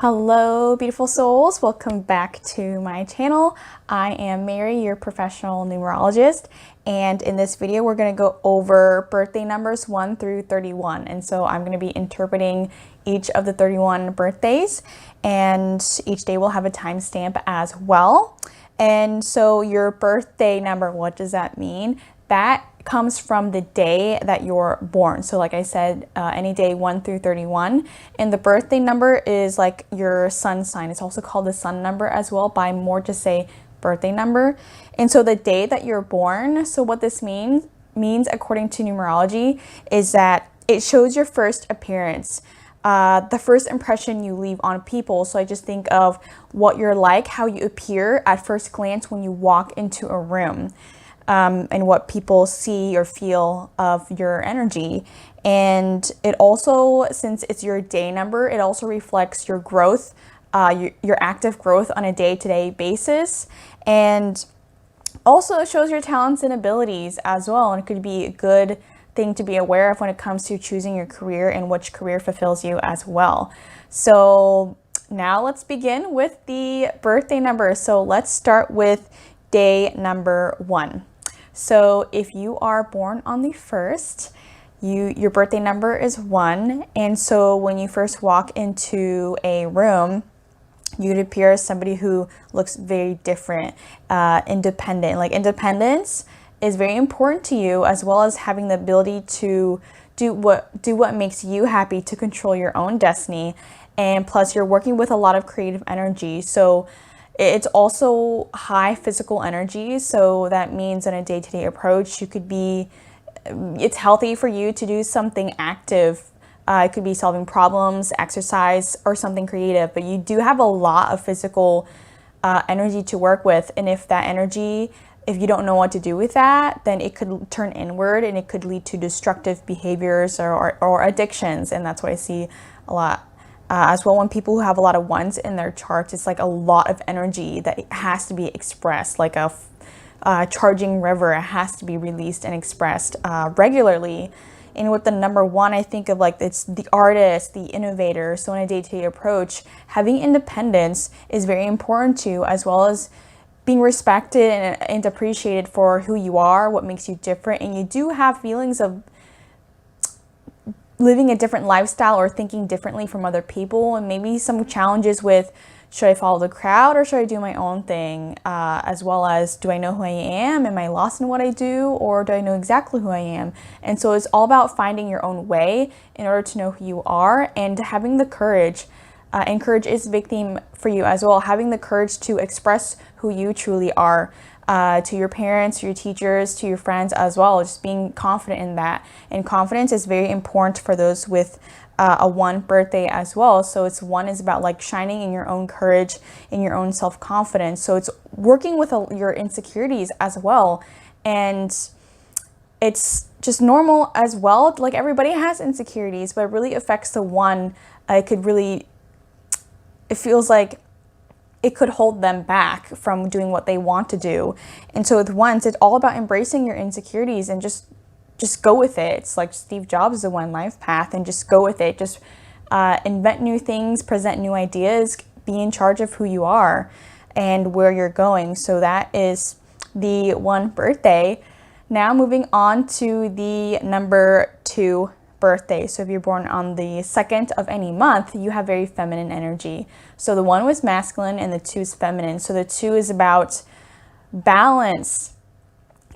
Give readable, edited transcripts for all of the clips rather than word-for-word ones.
Hello, beautiful souls. Welcome back to my channel. I am Mary, your professional numerologist. And in this video, we're going to go over birthday numbers 1 through 31. And so I'm going to be interpreting each of the 31 birthdays, and each day will have a timestamp as well. And so your birthday number, what does that mean? That comes from the day that you're born. So like I said, any day 1 through 31. And the birthday number is like your sun sign. It's also called the sun number as well, but I'm more to say birthday number. And so the day that you're born, so what this means according to numerology is that it shows your first appearance. The first impression you leave on people. So I just think of what you're like, how you appear at first glance when you walk into a room. And what people see or feel of your energy. And it also, since it's your day number, it also reflects your growth, your active growth on a day-to-day basis. And also shows your talents and abilities as well. And it could be a good thing to be aware of when it comes to choosing your career and which career fulfills you as well. So now let's begin with the birthday number. So let's start with day number 1. So if you are born on the 1st, your birthday number is 1. And so when you first walk into a room, you'd appear as somebody who looks very different, independent. Like independence is very important to you, as well as having the ability to do what makes you happy, to control your own destiny. And plus you're working with a lot of creative energy. So it's also high physical energy, so that means in a day-to-day approach, it's healthy for you to do something active. It could be solving problems, exercise, or something creative, but you do have a lot of physical energy to work with. And if that energy, if you don't know what to do with that, then it could turn inward and it could lead to destructive behaviors or addictions. And that's what I see a lot. As well, when people who have a lot of 1s in their charts, it's like a lot of energy that has to be expressed, like a charging river. It has to be released and expressed regularly. And with the number 1, I think of like it's the artist, the innovator. So in a day-to-day approach, having independence is very important to you, as well as being respected and appreciated for who you are, what makes you different. And you do have feelings of living a different lifestyle or thinking differently from other people, and maybe some challenges with, should I follow the crowd or should I do my own thing, as well as, do I know who I am I lost in what I do, or do I know exactly who I am? And so it's all about finding your own way in order to know who you are, and having the courage, and courage is a big theme for you as well, having the courage to express who you truly are. To your parents, to your teachers, to your friends as well, just being confident in that. And confidence is very important for those with a 1 birthday as well. So it's 1 is about like shining in your own courage, in your own self-confidence. So it's working with your insecurities as well. And it's just normal as well. Like everybody has insecurities, but it really affects the 1. It feels like it could hold them back from doing what they want to do. And so with 1s, it's all about embracing your insecurities and just go with it. It's like Steve Jobs' the 1 life path, and just go with it. Just invent new things, present new ideas, be in charge of who you are and where you're going. So that is the 1 birthday. Now moving on to the number 2 birthday. So if you're born on the 2nd of any month, you have very feminine energy. So the 1 was masculine and the 2 is feminine. So the 2 is about balance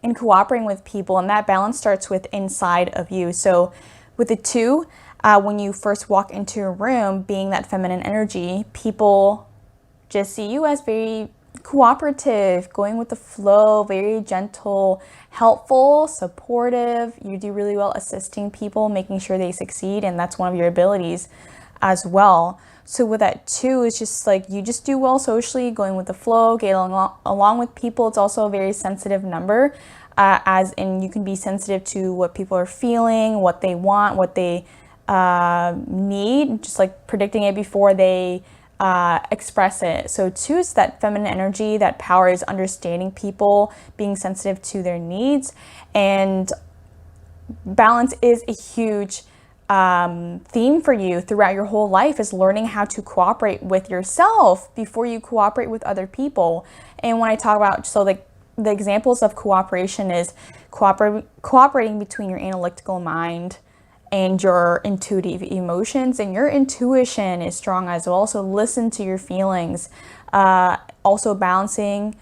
and cooperating with people, and that balance starts with inside of you. So with the 2, when you first walk into a room, being that feminine energy, people just see you as very cooperative, going with the flow, very gentle, helpful, supportive. You do really well assisting people, making sure they succeed, and that's one of your abilities as well. So with that 2, it's just like you just do well socially, going with the flow, getting along with people. It's also a very sensitive number, as in you can be sensitive to what people are feeling, what they want, what they need, just like predicting it before they express it. So 2 is that feminine energy, that power is understanding people, being sensitive to their needs, and balance is a huge theme for you throughout your whole life is learning how to cooperate with yourself before you cooperate with other people. And when I talk about, so like the examples of cooperation is cooperating between your analytical mind and your intuitive emotions, and your intuition is strong as well. So listen to your feelings. Also balancing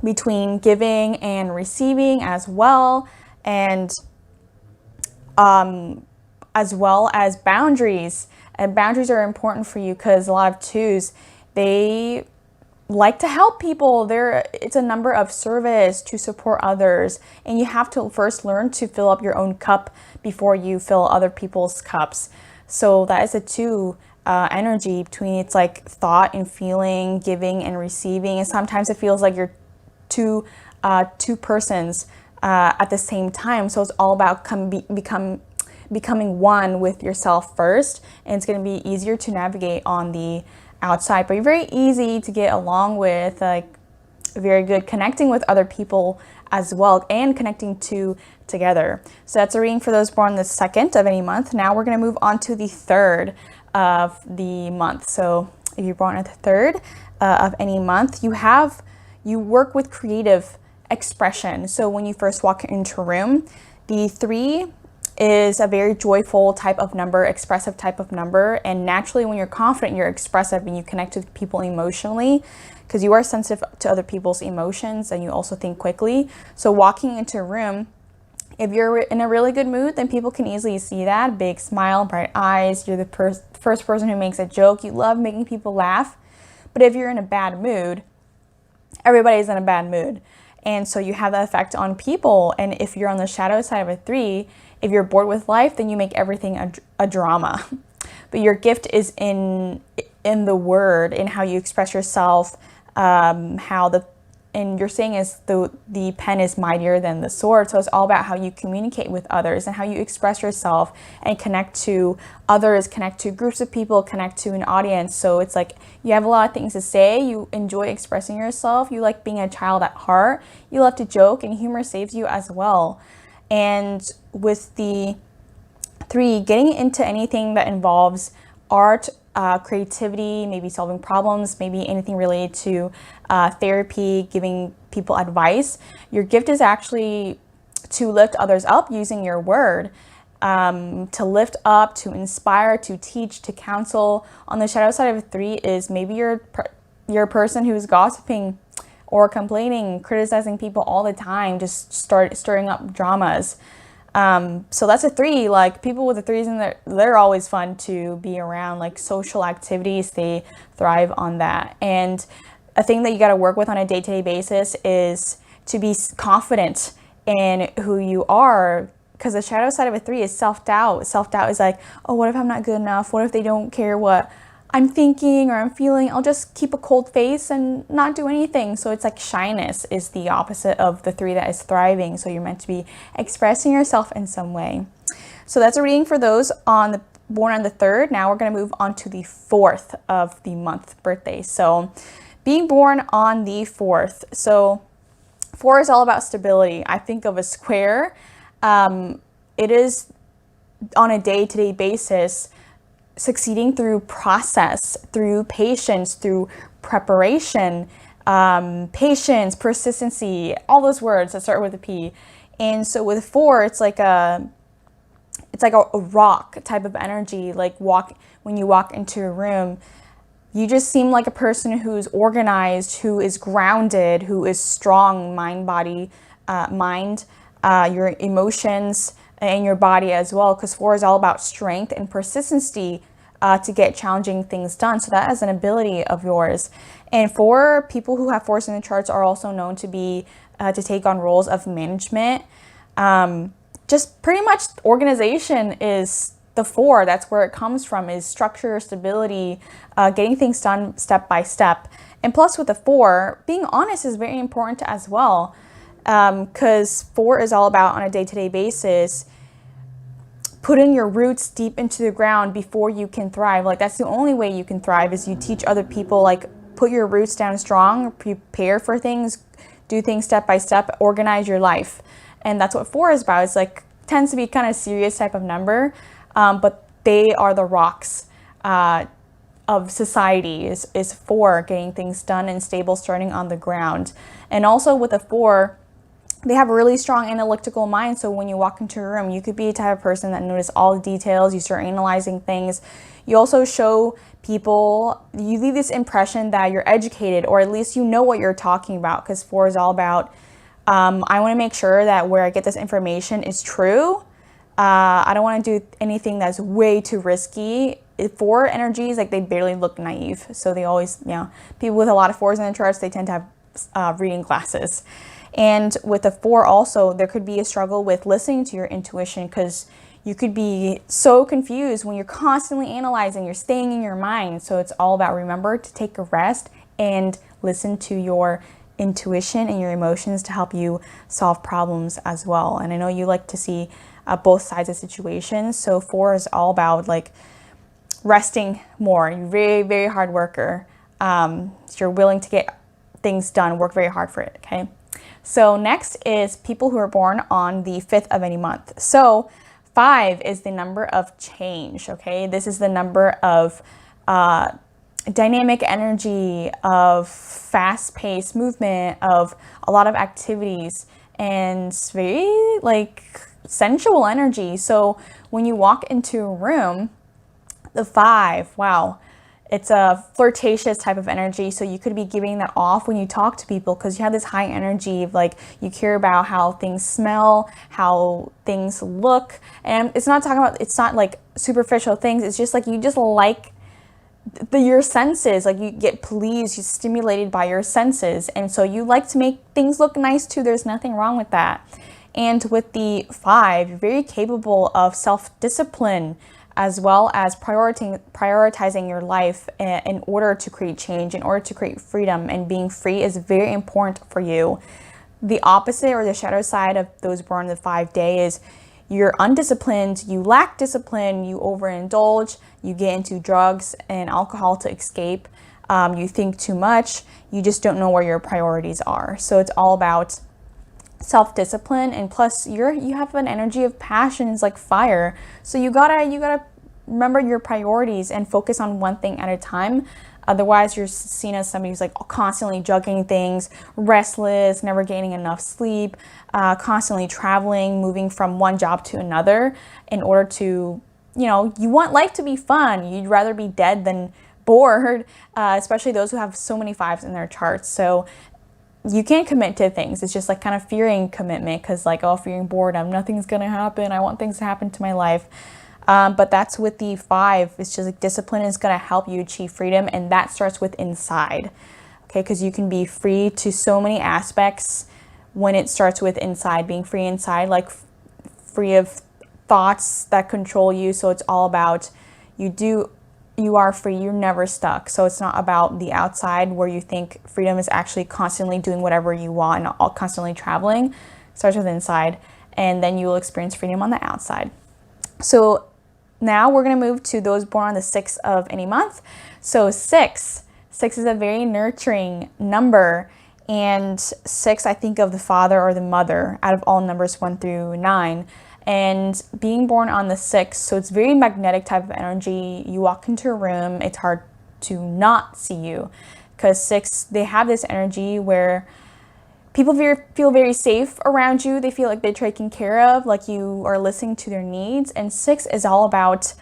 between giving and receiving as well, and as well as boundaries. And boundaries are important for you because a lot of twos, they like to help people. It's a number of service to support others, and you have to first learn to fill up your own cup before you fill other people's cups. So that is a two energy between, it's like thought and feeling, giving and receiving. And sometimes it feels like you're two persons at the same time. So it's all about becoming one with yourself first, and it's going to be easier to navigate on the outside. But you're very easy to get along with, like very good connecting with other people as well, and connecting together. So that's a reading for those born the 2nd of any month. Now we're going to move on to the 3rd of the month. So if you're born at the 3rd of any month, you work with creative expression. So when you first walk into a room, the 3 is a very joyful type of number, expressive type of number. And naturally, when you're confident, you're expressive and you connect with people emotionally, because you are sensitive to other people's emotions and you also think quickly. So walking into a room, if you're in a really good mood, then people can easily see that. Big smile, bright eyes, you're the first person who makes a joke. You love making people laugh. But if you're in a bad mood, everybody's in a bad mood. And so you have that effect on people. And if you're on the shadow side of a 3, if you're bored with life, then you make everything a drama. But your gift is in the word, in how you express yourself, and you're saying is the pen is mightier than the sword. So it's all about how you communicate with others and how you express yourself and connect to others, connect to groups of people, connect to an audience. So it's like you have a lot of things to say. You enjoy expressing yourself. You like being a child at heart. You love to joke, and humor saves you as well. And with the 3, getting into anything that involves art, creativity, maybe solving problems, maybe anything related to therapy, giving people advice. Your gift is actually to lift others up using your word, to lift up, to inspire, to teach, to counsel. On the shadow side of a 3 is maybe you're a person who's gossiping or complaining, criticizing people all the time, just stirring up dramas. So that's a 3. Like people with the 3s in there, they're always fun to be around. Like social activities, they thrive on that. And a thing that you got to work with on a day-to-day basis is to be confident in who you are, because the shadow side of a 3 is self-doubt. Self-doubt is like, oh, what if I'm not good enough? What if they don't care what I'm thinking or I'm feeling? I'll just keep a cold face and not do anything. So it's like shyness is the opposite of the 3 that is thriving. So you're meant to be expressing yourself in some way. So that's a reading for those born on the 3rd. Now we're going to move on to the 4th of the month birthday. So being born on the 4th. So 4 is all about stability. I think of a square. It is on a day-to-day basis, succeeding through process, through patience, through preparation, patience, persistency, all those words that start with a P. And so with 4, it's like a rock type of energy. Like when you walk into a room, you just seem like a person who's organized, who is grounded, who is strong, mind, your emotions, and your body as well, because 4 is all about strength and persistency to get challenging things done. So that is an ability of yours. And 4 people who have 4s in the charts are also known to be to take on roles of management. Just pretty much organization is the 4. That's where it comes from, is structure, stability, getting things done step by step. And plus with the 4, being honest is very important as well. Because 4 is all about, on a day-to-day basis, putting your roots deep into the ground before you can thrive. Like that's the only way you can thrive, is you teach other people, like put your roots down strong, prepare for things, do things step by step, organize your life. And that's what 4 is about. It's like tends to be kind of serious type of number, but they are the rocks of society is 4, getting things done and stable, starting on the ground. And also with a 4, they have a really strong analytical mind. So when you walk into a room, you could be a type of person that notice all the details. You start analyzing things. You also show people, you leave this impression that you're educated, or at least you know what you're talking about, because 4 is all about, I want to make sure that where I get this information is true. I don't want to do anything that's way too risky. 4 energies, like, they barely look naive. So they always, people with a lot of 4s in their charts, they tend to have reading glasses. And with a 4 also, there could be a struggle with listening to your intuition, because you could be so confused when you're constantly analyzing, you're staying in your mind. So it's all about, remember to take a rest and listen to your intuition and your emotions to help you solve problems as well. And I know you like to see both sides of situations. So 4 is all about like resting more. You're very, very hard worker. So you're willing to get things done, work very hard for it, okay? So next is people who are born on the 5th of any month. So 5 is the number of change, okay? This is the number of dynamic energy, of fast-paced movement, of a lot of activities, and it's very like sensual energy. So when you walk into a room, the 5, wow, it's a flirtatious type of energy. So you could be giving that off when you talk to people, because you have this high energy of like, you care about how things smell, how things look. And it's not talking about, it's not like superficial things. It's just like, you just like your senses, like you get pleased, you're stimulated by your senses. And so you like to make things look nice too. There's nothing wrong with that. And with the 5, you're very capable of self-discipline, as well as prioritizing your life in order to create change, in order to create freedom. And being free is very important for you. The opposite, or the shadow side of those born on the 5 day, is you're undisciplined, you lack discipline, you overindulge, you get into drugs and alcohol to escape, you think too much, you just don't know where your priorities are. So it's all about self-discipline, and plus you have an energy of passion. It's like fire. So you gotta remember your priorities and focus on one thing at a time. Otherwise, you're seen as somebody who's like constantly juggling things, restless, never gaining enough sleep, constantly traveling, moving from one job to another in order to, you want life to be fun. You'd rather be dead than bored, especially those who have so many 5s in their charts. So you can't commit to things. It's just like kind of fearing commitment, because like, oh, fearing boredom, nothing's gonna happen. I want things to happen to my life. But that's with the 5. It's just like discipline is gonna help you achieve freedom, and that starts with inside. Okay, because you can be free to so many aspects when it starts with inside, being free inside, like free of thoughts that control you. So it's all about you are free, you're never stuck. So it's not about the outside, where you think freedom is actually constantly doing whatever you want and constantly traveling. It starts with inside, and then you will experience freedom on the outside. So now we're going to move to those born on the 6th of any month. So 6 is a very nurturing number, and 6, I think of the father or the mother out of all numbers 1 through 9. And being born on the 6th, so it's very magnetic type of energy. You walk into a room, it's hard to not see you, because 6, they have this energy where people feel very safe around you. They feel like they're taken care of, like you are listening to their needs. And 6 is all about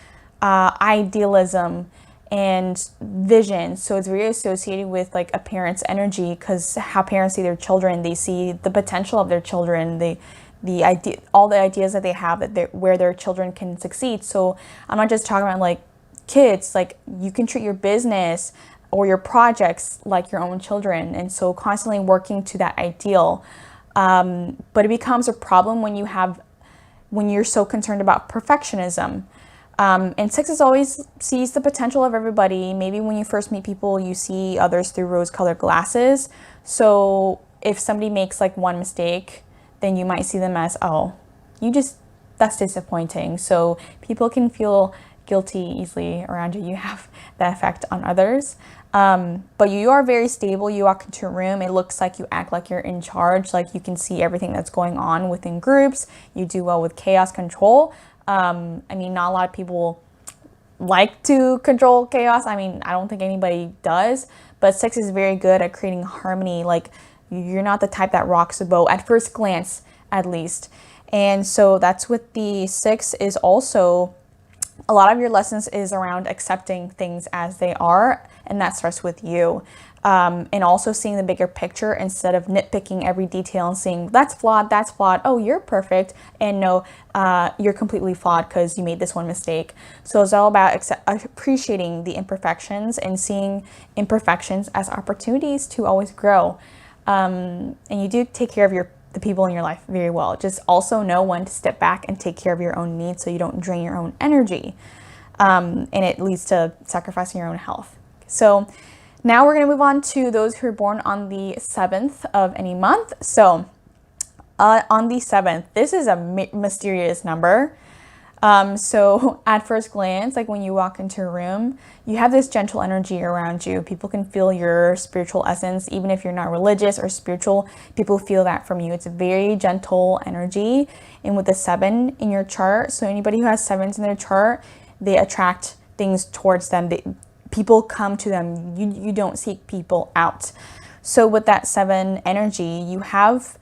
idealism and vision. So it's very associated with like a parent's energy, because how parents see their children, they see the potential of their children, all the ideas that they have, where their children can succeed. So I'm not just talking about like kids, like you can treat your business or your projects like your own children, and so constantly working to that ideal. But it becomes a problem when you're so concerned about perfectionism. And 6 always sees the potential of everybody. Maybe when you first meet people, you see others through rose-colored glasses. So if somebody makes like one mistake, then you might see them as, oh, that's disappointing. So people can feel guilty easily around you. You have that effect on others. But you are very stable. You walk into a room, it looks like you act like you're in charge, like you can see everything that's going on within groups. You do well with chaos control. I mean, not a lot of people like to control chaos. I mean, I don't think anybody does, but 6 is very good at creating harmony. Like, you're not the type that rocks the boat at first glance, at least. And so that's what the 6 is. Also, a lot of your lessons is around accepting things as they are, and that starts with you. And also seeing the bigger picture instead of nitpicking every detail and saying, that's flawed, oh, you're perfect, and no, you're completely flawed because you made this one mistake. So it's all about appreciating the imperfections and seeing imperfections as opportunities to always grow. And you do take care of the people in your life very well. Just also know when to step back and take care of your own needs so you don't drain your own energy. And it leads to sacrificing your own health. So now we're going to move on to those who are born on the 7th of any month. So on the 7th, this is a mysterious number. So at first glance, like when you walk into a room, you have this gentle energy around you. People can feel your spiritual essence. Even if you're not religious or spiritual, people feel that from you. It's a very gentle energy. And with the 7 in your chart, so anybody who has 7s in their chart, they attract things towards them. People come to them. You don't seek people out. So with that 7 energy, you have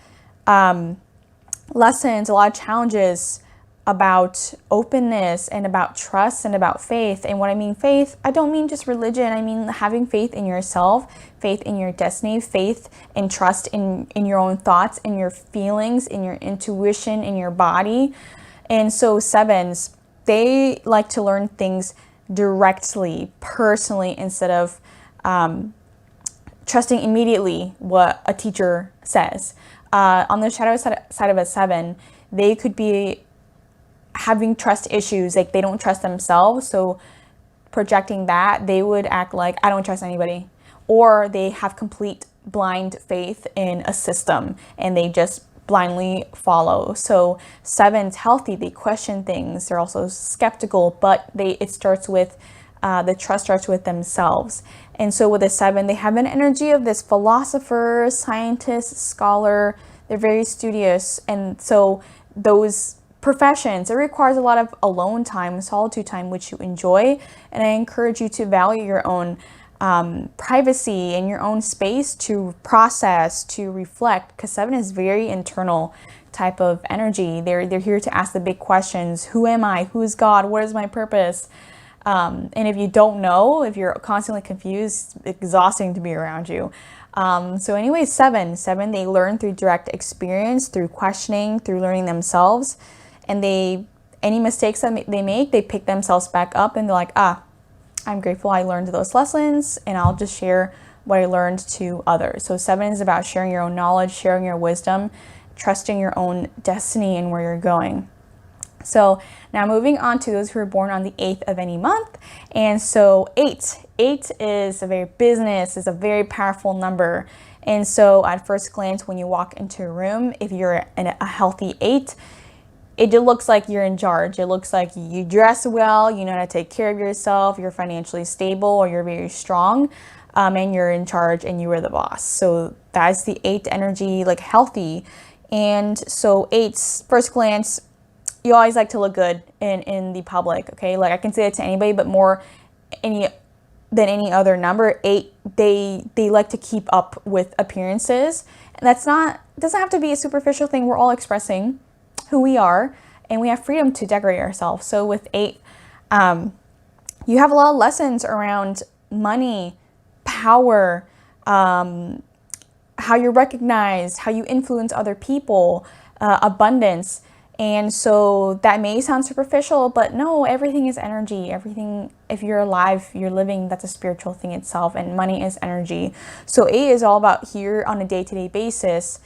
lessons, a lot of challenges about openness and about trust and about faith. And when I mean faith, I don't mean just religion. I mean having faith in yourself, faith in your destiny, faith and trust in your own thoughts, in your feelings, in your intuition, in your body. And so 7s, they like to learn things directly, personally, instead of trusting immediately what a teacher says. On the shadow side of a 7, they could be having trust issues, like they don't trust themselves. So projecting that, they would act like, I don't trust anybody. Or they have complete blind faith in a system and they just blindly follow. So 7's healthy, they question things. They're also skeptical, but it starts with, the trust starts with themselves. And so with a 7, they have an energy of this philosopher, scientist, scholar. They're very studious. And so those professions, it requires a lot of alone time, solitude time, which you enjoy. And I encourage you to value your own privacy and your own space to process, to reflect, because 7 is very internal type of energy. They're here to ask the big questions. Who am I? Who is God? What is my purpose? And if you don't know, if you're constantly confused, it's exhausting to be around you. So anyway, 7, they learn through direct experience, through questioning, through learning themselves. And any mistakes that they make, they pick themselves back up and they're like, I'm grateful I learned those lessons and I'll just share what I learned to others. So 7 is about sharing your own knowledge, sharing your wisdom, trusting your own destiny and where you're going. So now moving on to those who are born on the 8th of any month. And so 8 is a very powerful number. And so at first glance, when you walk into a room, if you're a healthy 8, it just looks like you're in charge. It looks like you dress well, you know how to take care of yourself, you're financially stable, or you're very strong, and you're in charge and you are the boss. So that's the 8 energy, like healthy. And so 8's first glance, you always like to look good in the public, okay? Like I can say it to anybody, but more than any other number, 8, they like to keep up with appearances. And doesn't have to be a superficial thing. We're all expressing who we are, and we have freedom to decorate ourselves. So with 8, you have a lot of lessons around money, power, how you're recognized, how you influence other people, abundance. And so that may sound superficial, but no, everything is energy. Everything, if you're alive, you're living, that's a spiritual thing itself, and money is energy. So 8 is all about here on a day-to-day basis,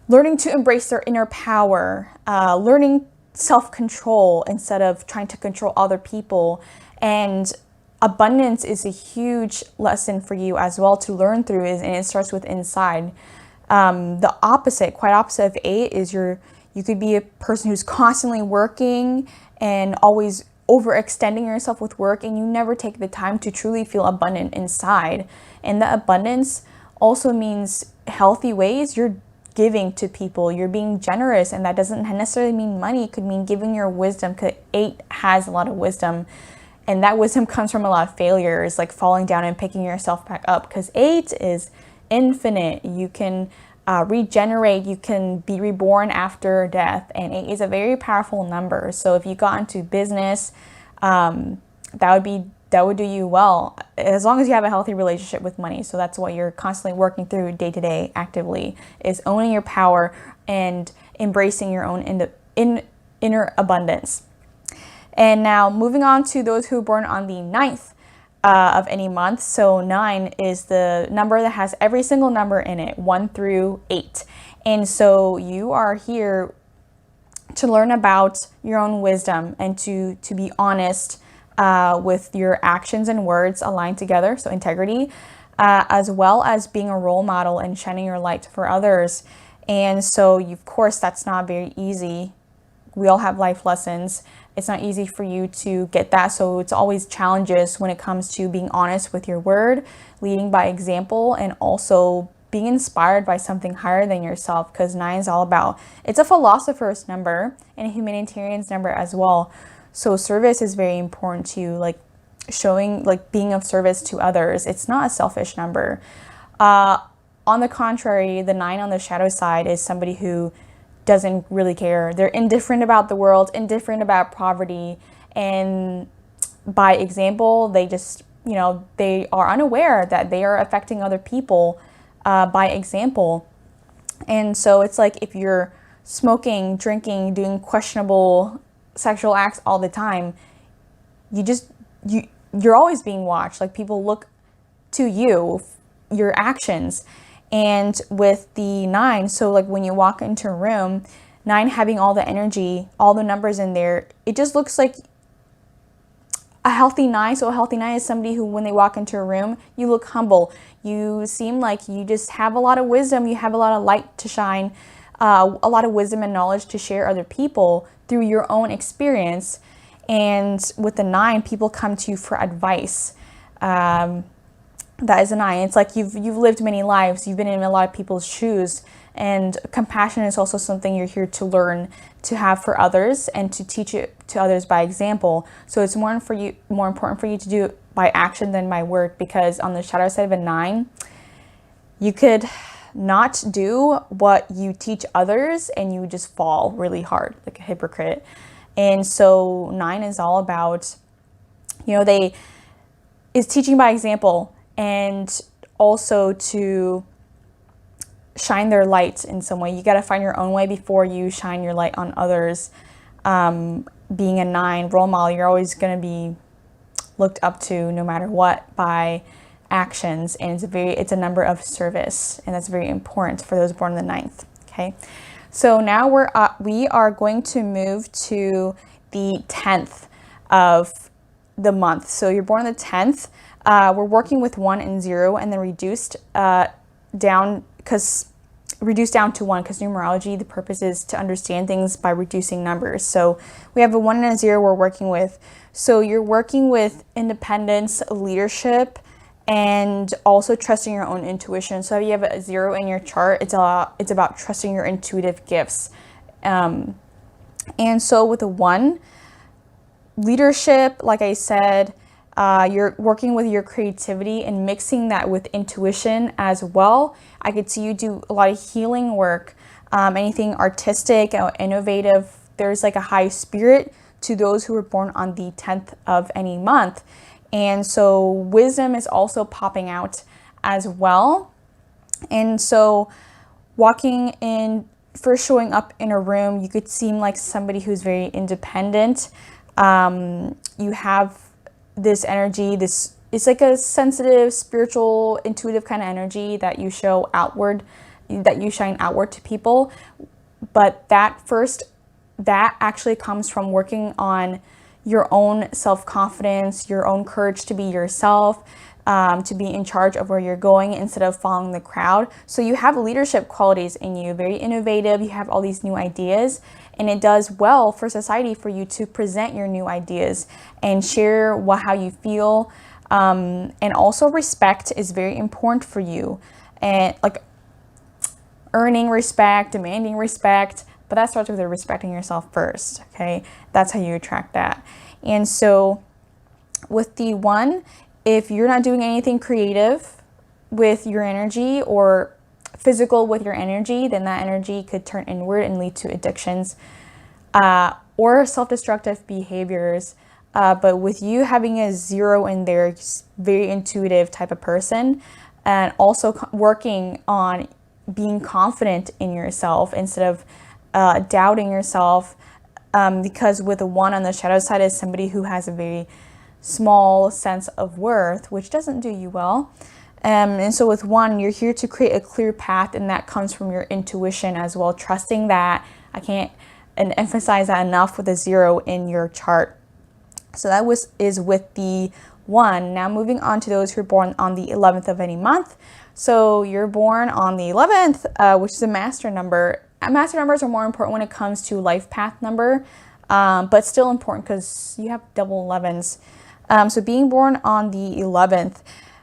learning to embrace their inner power, learning self-control instead of trying to control other people. And abundance is a huge lesson for you as well to learn through, and it starts with inside. The quite opposite of 8 is you could be a person who's constantly working and always overextending yourself with work and you never take the time to truly feel abundant inside. And that abundance also means healthy ways you're giving to people, you're being generous, and that doesn't necessarily mean money. It could mean giving your wisdom, because 8 has a lot of wisdom, and that wisdom comes from a lot of failures, like falling down and picking yourself back up, because 8 is infinite. You can regenerate, you can be reborn after death, and 8 is a very powerful number. So if you got into business, that would do you well, as long as you have a healthy relationship with money. So that's what you're constantly working through day to day actively, is owning your power and embracing your own inner abundance. And now moving on to those who are born on the 9th of any month. So 9 is the number that has every single number in it, 1 through 8. And so you are here to learn about your own wisdom and to be honest with your actions and words aligned together, so integrity, as well as being a role model and shining your light for others. And so, of course, that's not very easy. We all have life lessons. It's not easy for you to get that. So it's always challenges when it comes to being honest with your word, leading by example, and also being inspired by something higher than yourself, because 9 is all about, it's a philosopher's number and a humanitarian's number as well. So service is very important to you, like showing, like being of service to others. It's not a selfish number. On the contrary, the 9 on the shadow side is somebody who doesn't really care. They're indifferent about the world, indifferent about poverty, and by example, they just, they are unaware that they are affecting other people by example. And so it's like if you're smoking, drinking, doing questionable sexual acts all the time, you're always being watched. Like people look to you, your actions. And with the 9, so like when you walk into a room, 9 having all the energy, all the numbers in there, it just looks like a healthy 9. So a healthy 9 is somebody who, when they walk into a room, you look humble. You seem like you just have a lot of wisdom. You have a lot of light to shine, a lot of wisdom and knowledge to share other people through your own experience. And with the 9, people come to you for advice. That is a 9. It's like you've lived many lives. You've been in a lot of people's shoes. And compassion is also something you're here to learn to have for others and to teach it to others by example. So it's more important for you to do it by action than by word, because on the shadow side of a 9, you could not do what you teach others and you just fall really hard, like a hypocrite. And so 9 is all about, is teaching by example, and also to shine their light in some way. You got to find your own way before you shine your light on others. Being a 9 role model, you're always going to be looked up to no matter what by actions, and it's a number of service, and that's very important for those born on the 9th. Okay, so now we are going to move to the 10th of the month. So you're born on the 10th. We're working with 1 and 0, and then reduced down to 1, because numerology, the purpose is to understand things by reducing numbers. So we have a 1 and a 0 we're working with. So you're working with independence, leadership, and also trusting your own intuition. So if you have a 0 in your chart, it's about trusting your intuitive gifts. And so with a 1, leadership, like I said, you're working with your creativity and mixing that with intuition as well. I could see you do a lot of healing work, anything artistic or innovative. There's like a high spirit to those who were born on the 10th of any month. And so wisdom is also popping out as well. And so first showing up in a room, you could seem like somebody who's very independent. You have this energy, it's like a sensitive, spiritual, intuitive kind of energy that you show outward, that you shine outward to people. But that actually comes from working on your own self-confidence, your own courage to be yourself, to be in charge of where you're going instead of following the crowd. So you have leadership qualities in you, very innovative. You have all these new ideas, and it does well for society for you to present your new ideas and share how you feel. And also respect is very important for you, and like earning respect, demanding respect, but that starts with respecting yourself first. Okay, that's how you attract that. And so with the 1, if you're not doing anything creative with your energy or physical with your energy, then that energy could turn inward and lead to addictions or self-destructive behaviors. But with you having a 0 in there, very intuitive type of person, and also working on being confident in yourself instead of doubting yourself, because with a 1 on the shadow side is somebody who has a very small sense of worth, which doesn't do you well. And so with 1, you're here to create a clear path, and that comes from your intuition as well, trusting that. I can't emphasize that enough with a 0 in your chart. So that is with the 1. Now moving on to those who are born on the 11th of any month. So you're born on the 11th, which is a master number. Master numbers are more important when it comes to life path number, but still important because you have double 11s. So being born on the 11th,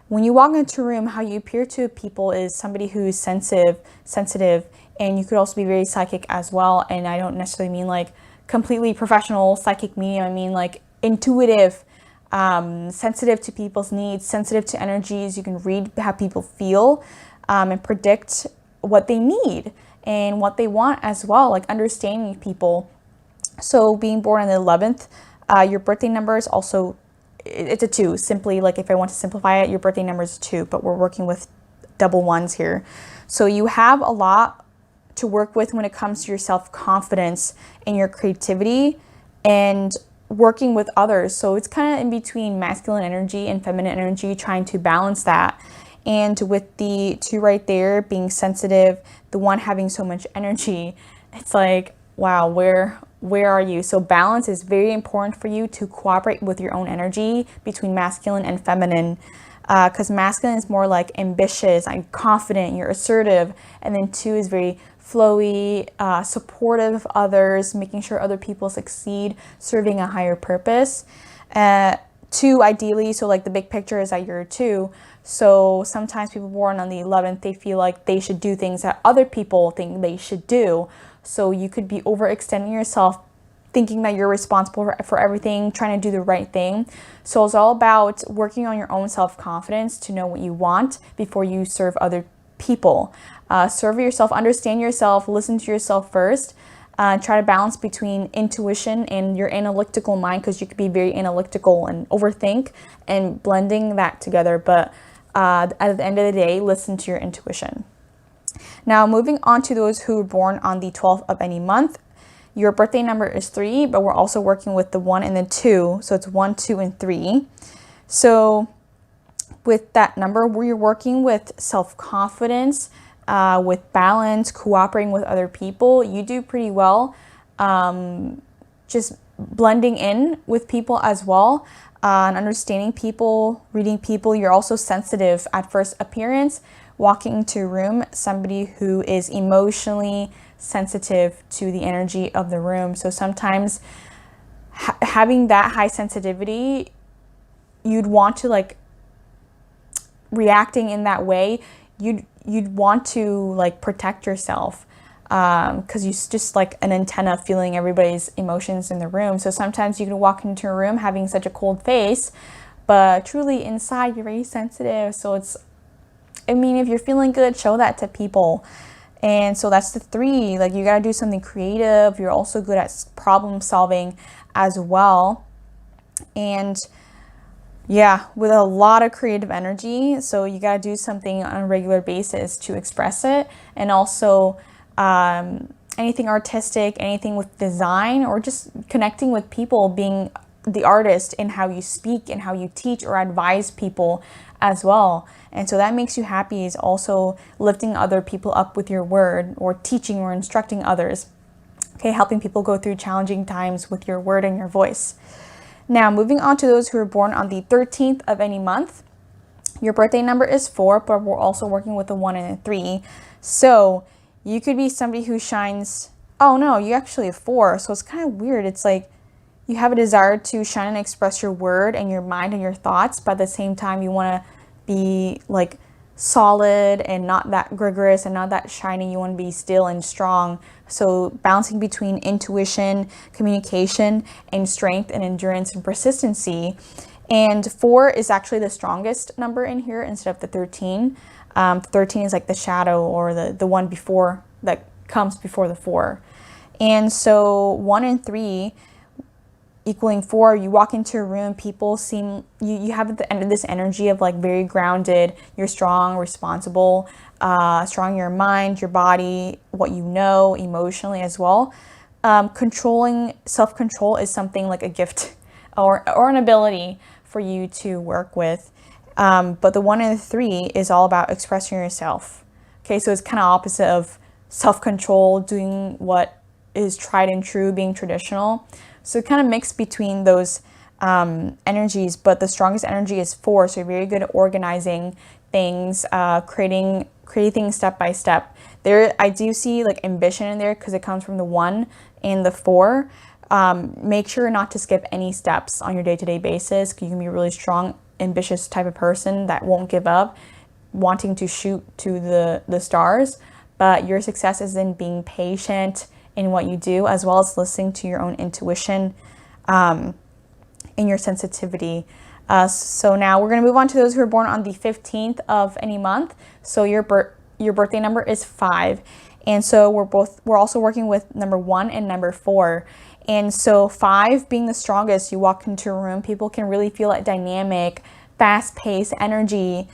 when you walk into a room, how you appear to people is somebody who's sensitive, and you could also be very psychic as well. And I don't necessarily mean like completely professional psychic medium. I mean like intuitive, sensitive to people's needs, sensitive to energies. You can read how people feel, and predict what they need and what they want as well, like understanding people. So being born on the 11th, your birthday number is also, it's a 2. Simply, like if I want to simplify it, your birthday number is 2, but we're working with double 1s here. So you have a lot to work with when it comes to your self-confidence and your creativity and working with others. So it's kind of in between masculine energy and feminine energy, trying to balance that. And with the 2 right there being sensitive, the 1 having so much energy, it's like, wow, where are you? So balance is very important for you to cooperate with your own energy between masculine and feminine, because masculine is more like ambitious and confident, you're assertive, and then 2 is very flowy, supportive of others, making sure other people succeed, serving a higher purpose. 2 ideally, so like the big picture is that you're a 2. So sometimes people born on the 11th, they feel like they should do things that other people think they should do. So you could be overextending yourself, thinking that you're responsible for everything, trying to do the right thing. So it's all about working on your own self-confidence to know what you want before you serve other people. Serve yourself, understand yourself, listen to yourself first. Try to balance between intuition and your analytical mind, because you could be very analytical and overthink, and blending that together. But at the end of the day, listen to your intuition. Now, moving on to those who were born on the 12th of any month, your birthday number is 3, but we're also working with the 1 and the 2. So it's 1, 2, and 3. So with that number, we're working with self-confidence, with balance, cooperating with other people. You do pretty well, just blending in with people as well, and understanding people, reading people. You're also sensitive at first appearance. Walking into a room, somebody who is emotionally sensitive to the energy of the room. So sometimes having that high sensitivity, you'd want to like reacting in that way, you'd want to like protect yourself, because you're just like an antenna feeling everybody's emotions in the room. So sometimes you can walk into a room having such a cold face, but truly inside you're very sensitive. So it's, I mean, if you're feeling good, show that to people. And so that's the 3. Like, you got to do something creative. You're also good at problem solving as well. And yeah, with a lot of creative energy. So you got to do something on a regular basis to express it. And also anything artistic, anything with design, or just connecting with people, being the artist in how you speak and how you teach or advise people as well. And so that makes you happy, is also lifting other people up with your word, or teaching or instructing others. Okay, helping people go through challenging times with your word and your voice. Now, moving on to those who are born on the 13th of any month. Your birthday number is 4, but we're also working with a 1 and a 3. So you could be somebody who shines oh no, you actually have 4. So it's kind of weird. It's like you have a desire to shine and express your word and your mind and your thoughts, but at the same time, you want to be like solid and not that rigorous and not that shiny. You want to be still and strong. So balancing between intuition, communication, and strength and endurance and persistency. And 4 is actually the strongest number in here instead of the 13. 13 is like the shadow, or the one before that comes before the 4. And so 1 and 3 equaling 4, you walk into a room, people seem, you have this energy of like very grounded, you're strong, responsible, strong in your mind, your body, what you know, emotionally as well. Controlling, self-control is something like a gift or an ability for you to work with. But the 1 and the 3 is all about expressing yourself. Okay, so it's kind of opposite of self-control, doing what is tried and true, being traditional. So it kind of mixed between those energies, but the strongest energy is 4. So you're very good at organizing things, creating things step by step. There, I do see like ambition in there because it comes from the 1 and the 4. Make sure not to skip any steps on your day-to-day basis. You can be a really strong, ambitious type of person that won't give up, wanting to shoot to the stars. But your success is in being patient in what you do, as well as listening to your own intuition and your sensitivity. So now we're going to move on to those who are born on the 15th of any month. So your birthday number is 5. And so we're also working with number 1 and number 4. And so 5 being the strongest, you walk into a room, people can really feel that dynamic, fast-paced energy.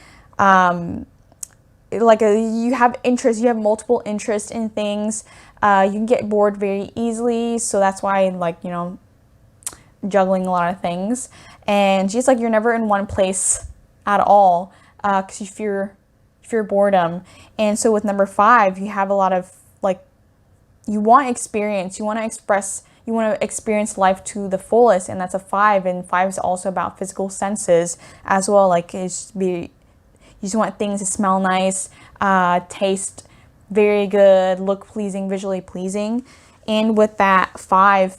You have interest, you have multiple interests in things. You can get bored very easily, so that's why, like, you know, juggling a lot of things. And just like you're never in one place at all, because you fear boredom. And so with number 5, you have a lot of like, you want experience, you want to experience life to the fullest, and that's a 5. And 5 is also about physical senses as well. Like you just want things to smell nice, taste very good, look pleasing, visually pleasing. And with that 5,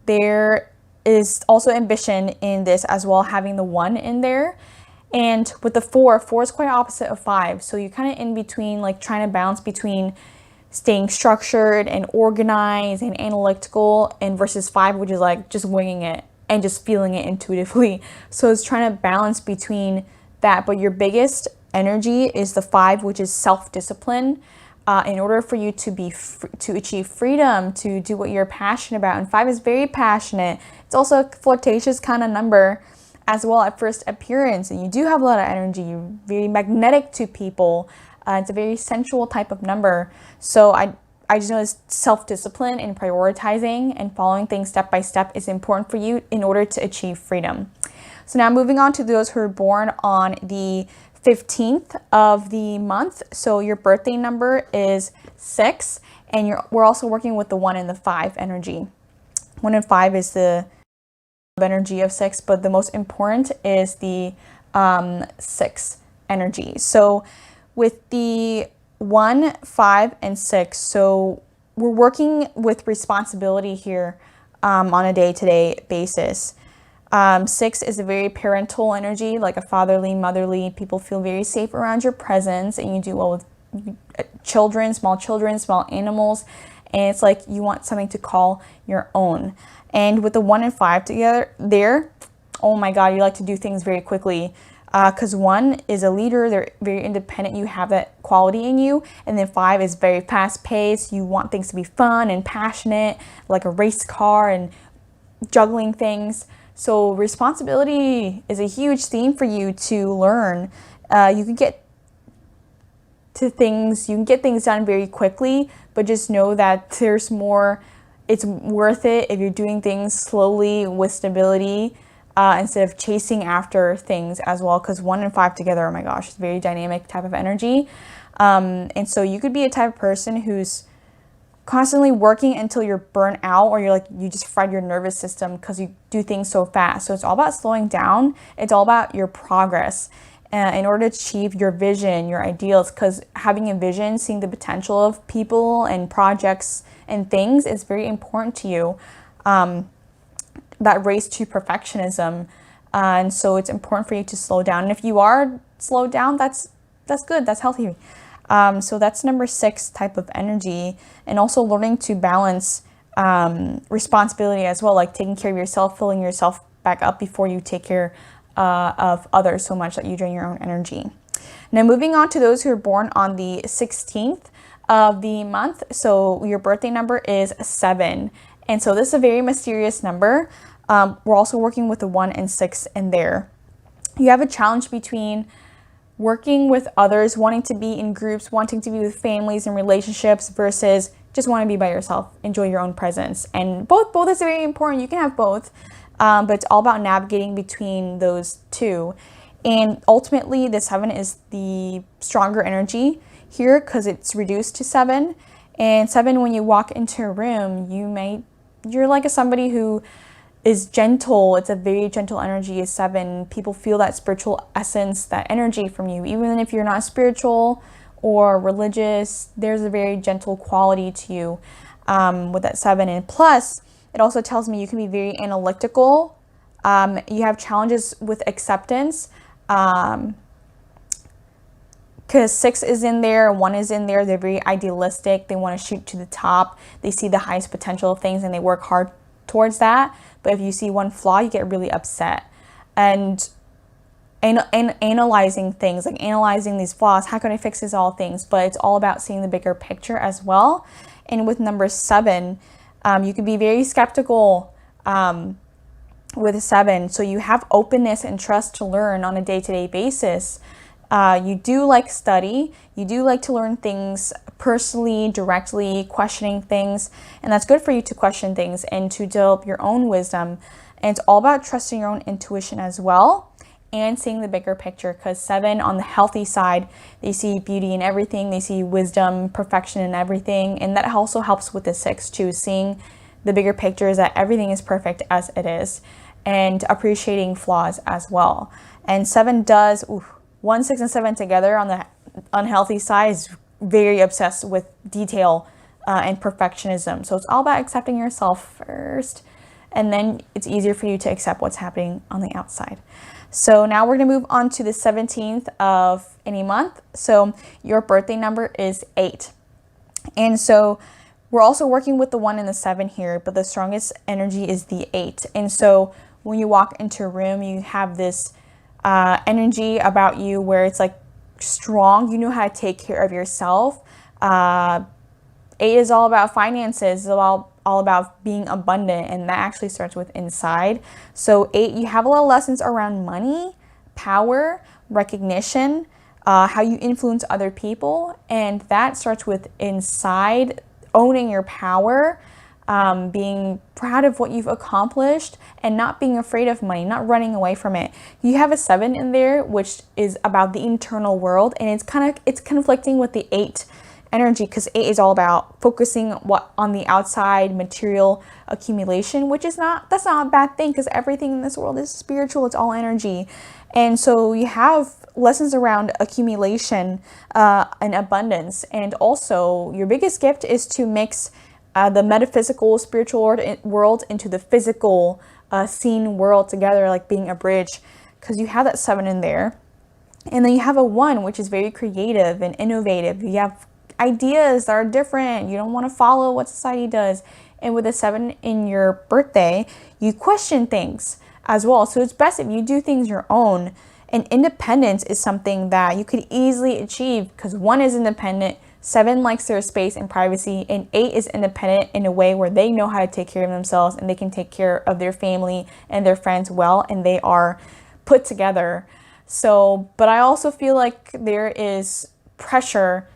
there is also ambition in this as well, having the 1 in there. And with the 4 is quite opposite of 5. So you're kind of in between, like trying to balance between staying structured and organized and analytical, and versus 5, which is like just winging it and just feeling it intuitively. So it's trying to balance between that. But your biggest energy is the 5, which is self-discipline. In order for you to achieve freedom, to do what you're passionate about. And 5 is very passionate. It's also a flirtatious kind of number as well at first appearance. And you do have a lot of energy. You're very magnetic to people. It's a very sensual type of number. So I just know this self-discipline and prioritizing and following things step by step is important for you in order to achieve freedom. So now moving on to those who are born on the 15th of the month. So your birthday number is 6, and we're also working with the 1 and the 5 energy. 1 and 5 is the energy of 6, but the most important is the 6 energy. So with the 1, 5, and 6, so we're working with responsibility here on a day-to-day basis. 6 is a very parental energy, like a fatherly, motherly. People feel very safe around your presence, and you do well with children, small animals. And it's like you want something to call your own. And with the 1 and 5 together there, oh my God, you like to do things very quickly. Because 1 is a leader, they're very independent, you have that quality in you. And then 5 is very fast paced, you want things to be fun and passionate, like a race car and juggling things. So responsibility is a huge theme for you to learn. You can get things done very quickly, but just know that there's more. It's worth it if you're doing things slowly with stability, instead of chasing after things as well. Because 1 and 5 together, oh my gosh, it's a very dynamic type of energy. And so you could be a type of person who's constantly working until you're burnt out, or you just fried your nervous system because you do things so fast. So it's all about slowing down. It's all about your progress. in order to achieve your vision, your ideals, because having a vision, seeing the potential of people and projects and things is very important to you. That race to perfectionism. And so it's important for you to slow down. And if you are slowed down, that's good. That's healthy. So that's number 6 type of energy. And also learning to balance responsibility as well, like taking care of yourself, filling yourself back up before you take care of others so much that you drain your own energy. Now moving on to those who are born on the 16th of the month. So your birthday number is 7. And so this is a very mysterious number. We're also working with the 1 and 6 in there. You have a challenge between working with others, wanting to be in groups, wanting to be with families and relationships versus just want to be by yourself, enjoy your own presence. And both is very important. You can have both, but it's all about navigating between those two. And ultimately, the 7 is the stronger energy here because it's reduced to 7. And 7, when you walk into a room, you're like somebody who is gentle. It's a very gentle energy. Is 7. People feel that spiritual essence, that energy from you. Even if you're not spiritual or religious, there's a very gentle quality to you with that 7. And plus, it also tells me you can be very analytical. You have challenges with acceptance. Because 6 is in there, 1 is in there. They're very idealistic. They want to shoot to the top. They see the highest potential of things and they work hard towards that. But if you see one flaw, you get really upset. And analyzing things, like analyzing these flaws, how can I fix these all things? But it's all about seeing the bigger picture as well. And with number 7, you can be very skeptical with 7. So you have openness and trust to learn on a day-to-day basis. You do like study. You do like to learn things personally, directly, questioning things. And that's good for you to question things and to develop your own wisdom. And it's all about trusting your own intuition as well and seeing the bigger picture, because 7 on the healthy side, they see beauty in everything. They see wisdom, perfection in everything. And that also helps with the 6 too, seeing the bigger picture is that everything is perfect as it is and appreciating flaws as well. And 7 does, 1, 6, and 7 together on the unhealthy side is very obsessed with detail and perfectionism. So it's all about accepting yourself first, and then it's easier for you to accept what's happening on the outside. So now we're going to move on to the 17th of any month. So your birthday number is 8. And so we're also working with the 1 and the 7 here, but the strongest energy is the 8. And so when you walk into a room, you have this energy about you where it's like strong. You know how to take care of yourself. 8 is all about finances. It's all about being abundant, and that actually starts with inside. So 8, you have a lot of lessons around money, power, recognition, how you influence other people, and that starts with inside, owning your power, being proud of what you've accomplished, and not being afraid of money, not running away from it. You have a 7 in there, which is about the internal world, and it's conflicting with the 8 energy, because 8 is all about focusing on the outside material accumulation, which is that's not a bad thing, because everything in this world is spiritual. It's all energy. And so you have lessons around accumulation and abundance. And also your biggest gift is to mix the metaphysical spiritual world into the physical seen world together, like being a bridge, because you have that 7 in there. And then you have a 1, which is very creative and innovative. You have ideas that are different. You don't want to follow what society does. And with a 7 in your birthday, you question things as well. So it's best if you do things your own. And independence is something that you could easily achieve, because 1 is independent, 7 likes their space and privacy, and 8 is independent in a way where they know how to take care of themselves and they can take care of their family and their friends well, and they are put together. So, but I also feel like there is pressure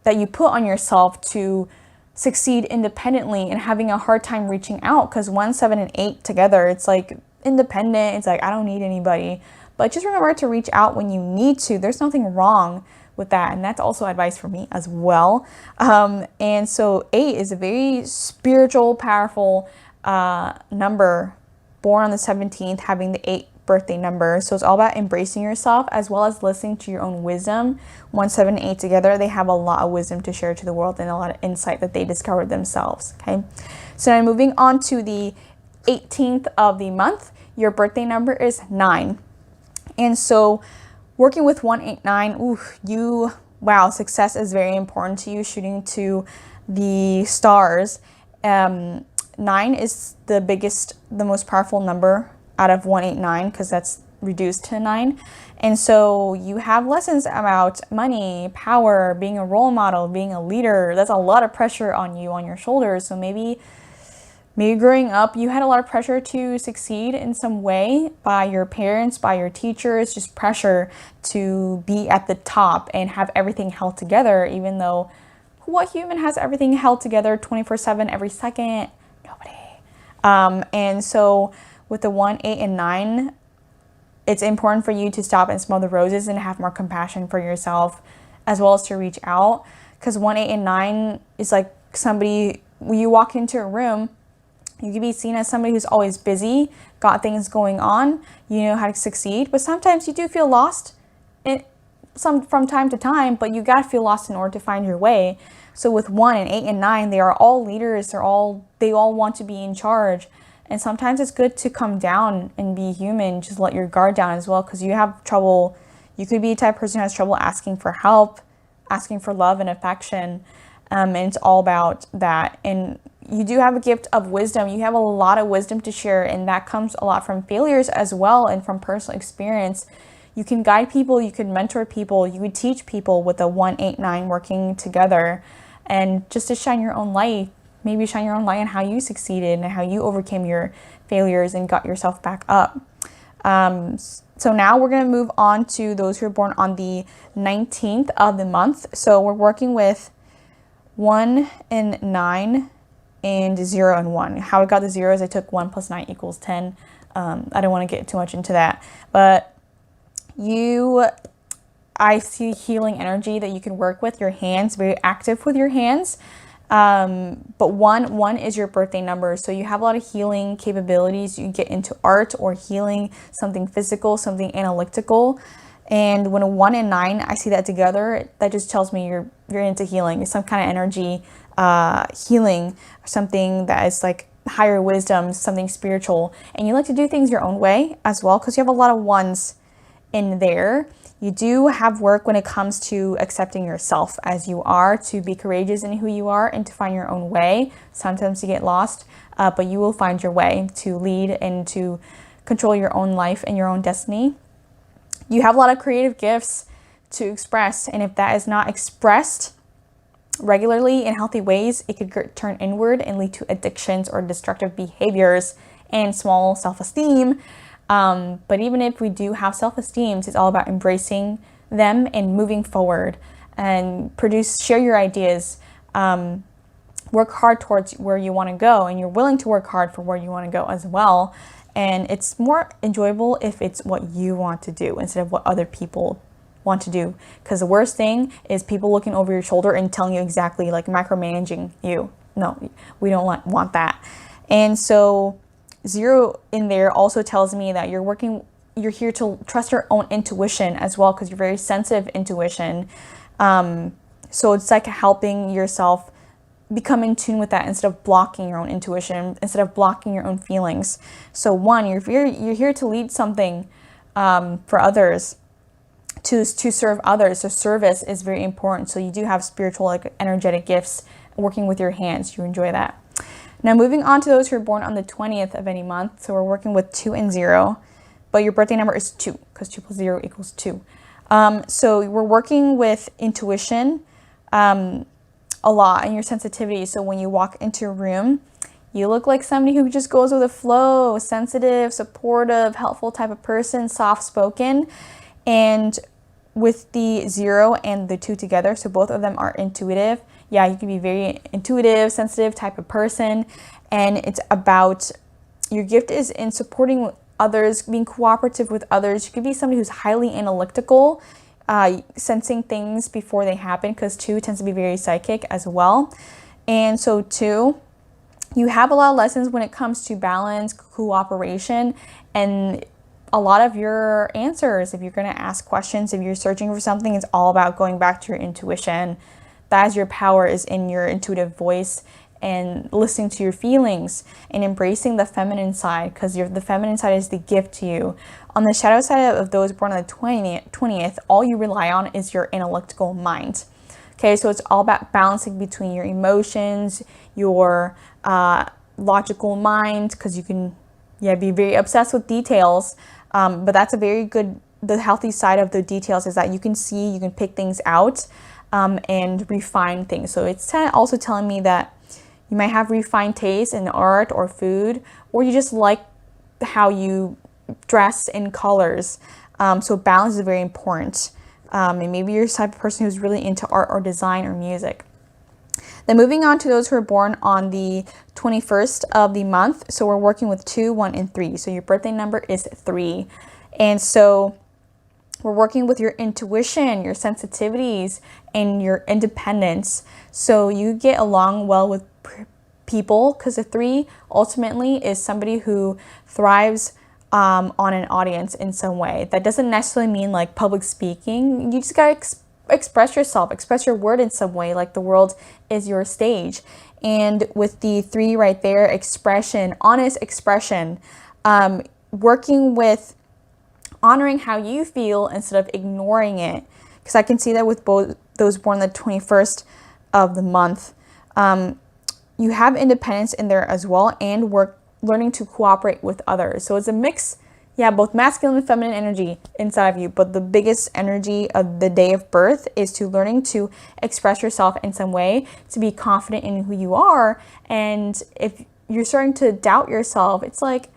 that you put on yourself to succeed independently and having a hard time reaching out, because 1, 7, and 8 together, it's like independent. It's like, I don't need anybody. But just remember to reach out when you need to. There's nothing wrong with that. And that's also advice for me as well. And so 8 is a very spiritual, powerful number, born on the 17th, having the 8 birthday number. So it's all about embracing yourself as well as listening to your own wisdom. 1, 7, and 8 together, they have a lot of wisdom to share to the world and a lot of insight that they discovered themselves. Okay, so now moving on to the 18th of the month, your birthday number is 9. And so working with 189, wow, success is very important to you, shooting to the stars. 9 is the biggest, the most powerful number out of 189 because that's reduced to 9. And so you have lessons about money, power, being a role model, being a leader. That's a lot of pressure on you, on your shoulders. So maybe growing up, you had a lot of pressure to succeed in some way by your parents, by your teachers, just pressure to be at the top and have everything held together, even though what human has everything held together 24/7 every second? Nobody. And so with the 1, 8, and 9, it's important for you to stop and smell the roses and have more compassion for yourself, as well as to reach out. Because 1, 8, and 9 is like somebody, when you walk into a room, you can be seen as somebody who's always busy, got things going on, you know how to succeed, but sometimes you do feel lost from time to time, but you gotta feel lost in order to find your way. So with 1 and 8 and 9, they are all leaders, they all want to be in charge. And sometimes it's good to come down and be human, just let your guard down as well, because you have trouble. You could be the type of person who has trouble asking for help, asking for love and affection, and it's all about that. And you do have a gift of wisdom. You have a lot of wisdom to share, and that comes a lot from failures as well and from personal experience. You can guide people, you can mentor people, you would teach people with the 1, 8, 9 working together, and just to shine your own light. Maybe shine your own light on how you succeeded and how you overcame your failures and got yourself back up. So now we're going to move on to those who are born on the 19th of the month. So we're working with 1 and 9 and 0 and 1. How I got the 0 is I took 1 plus 9 equals 10. I don't want to get too much into that, but I see healing energy that you can work with your hands, very active with your hands. But 1 is your birthday number. So you have a lot of healing capabilities. You get into art or healing, something physical, something analytical. And when a 1 and 9, I see that together, that just tells me you're into healing. It's some kind of energy, healing, something that is like higher wisdom, something spiritual. And you like to do things your own way as well, because you have a lot of 1s in there. You do have work when it comes to accepting yourself as you are, to be courageous in who you are and to find your own way. Sometimes you get lost, but you will find your way to lead and to control your own life and your own destiny. You have a lot of creative gifts to express, and if that is not expressed regularly in healthy ways, it could turn inward and lead to addictions or destructive behaviors and small self-esteem. But even if we do have self-esteem, it's all about embracing them and moving forward and share your ideas, work hard towards where you want to go, and you're willing to work hard for where you want to go as well. And it's more enjoyable if it's what you want to do instead of what other people want to do. Because the worst thing is people looking over your shoulder and telling you exactly, like micromanaging you. No, we don't want that. And so 0 in there also tells me that you're here to trust your own intuition as well, because you're very sensitive intuition. So it's like helping yourself become in tune with that instead of blocking your own intuition, instead of blocking your own feelings. So 1, you're here to lead something for others, to serve others. So service is very important. So you do have spiritual, like energetic gifts, working with your hands. You enjoy that. Now moving on to those who are born on the 20th of any month. So we're working with 2 and 0, but your birthday number is 2 because 2 plus 0 equals 2. So we're working with intuition a lot and your sensitivity. So when you walk into a room, you look like somebody who just goes with the flow, sensitive, supportive, helpful type of person, soft-spoken. And with the 0 and the 2 together, so both of them are intuitive. Yeah, you can be very intuitive, sensitive type of person. And it's about, your gift is in supporting others, being cooperative with others. You could be somebody who's highly analytical, sensing things before they happen, because 2 tends to be very psychic as well. And so 2, you have a lot of lessons when it comes to balance, cooperation, and a lot of your answers. If you're going to ask questions, if you're searching for something, it's all about going back to your intuition. That is your power, is in your intuitive voice and listening to your feelings and embracing the feminine side, because the feminine side is the gift to you. On the shadow side of those born on the 20th, all you rely on is your analytical mind. Okay, so it's all about balancing between your emotions, your logical mind, because you can be very obsessed with details, but that's a very good, the healthy side of the details is that you can see, you can pick things out and refine things. So it's also telling me that you might have refined taste in art or food, or you just like how you dress in colors. So balance is very important. And maybe you're the type of person who's really into art or design or music. Then moving on to those who are born on the 21st of the month. So we're working with 2, 1, and 3. So your birthday number is 3. And so we're working with your intuition, your sensitivities, and your independence. So you get along well with people, because a 3 ultimately is somebody who thrives on an audience in some way. That doesn't necessarily mean like public speaking. You just gotta express yourself, express your word in some way, like the world is your stage. And with the 3 right there, expression, honest expression, working with honoring how you feel instead of ignoring it. Because I can see that with both those born the 21st of the month. You have independence in there as well, and learning to cooperate with others. So it's a mix, both masculine and feminine energy inside of you. But the biggest energy of the day of birth is to learning to express yourself in some way, to be confident in who you are. And if you're starting to doubt yourself, it's like,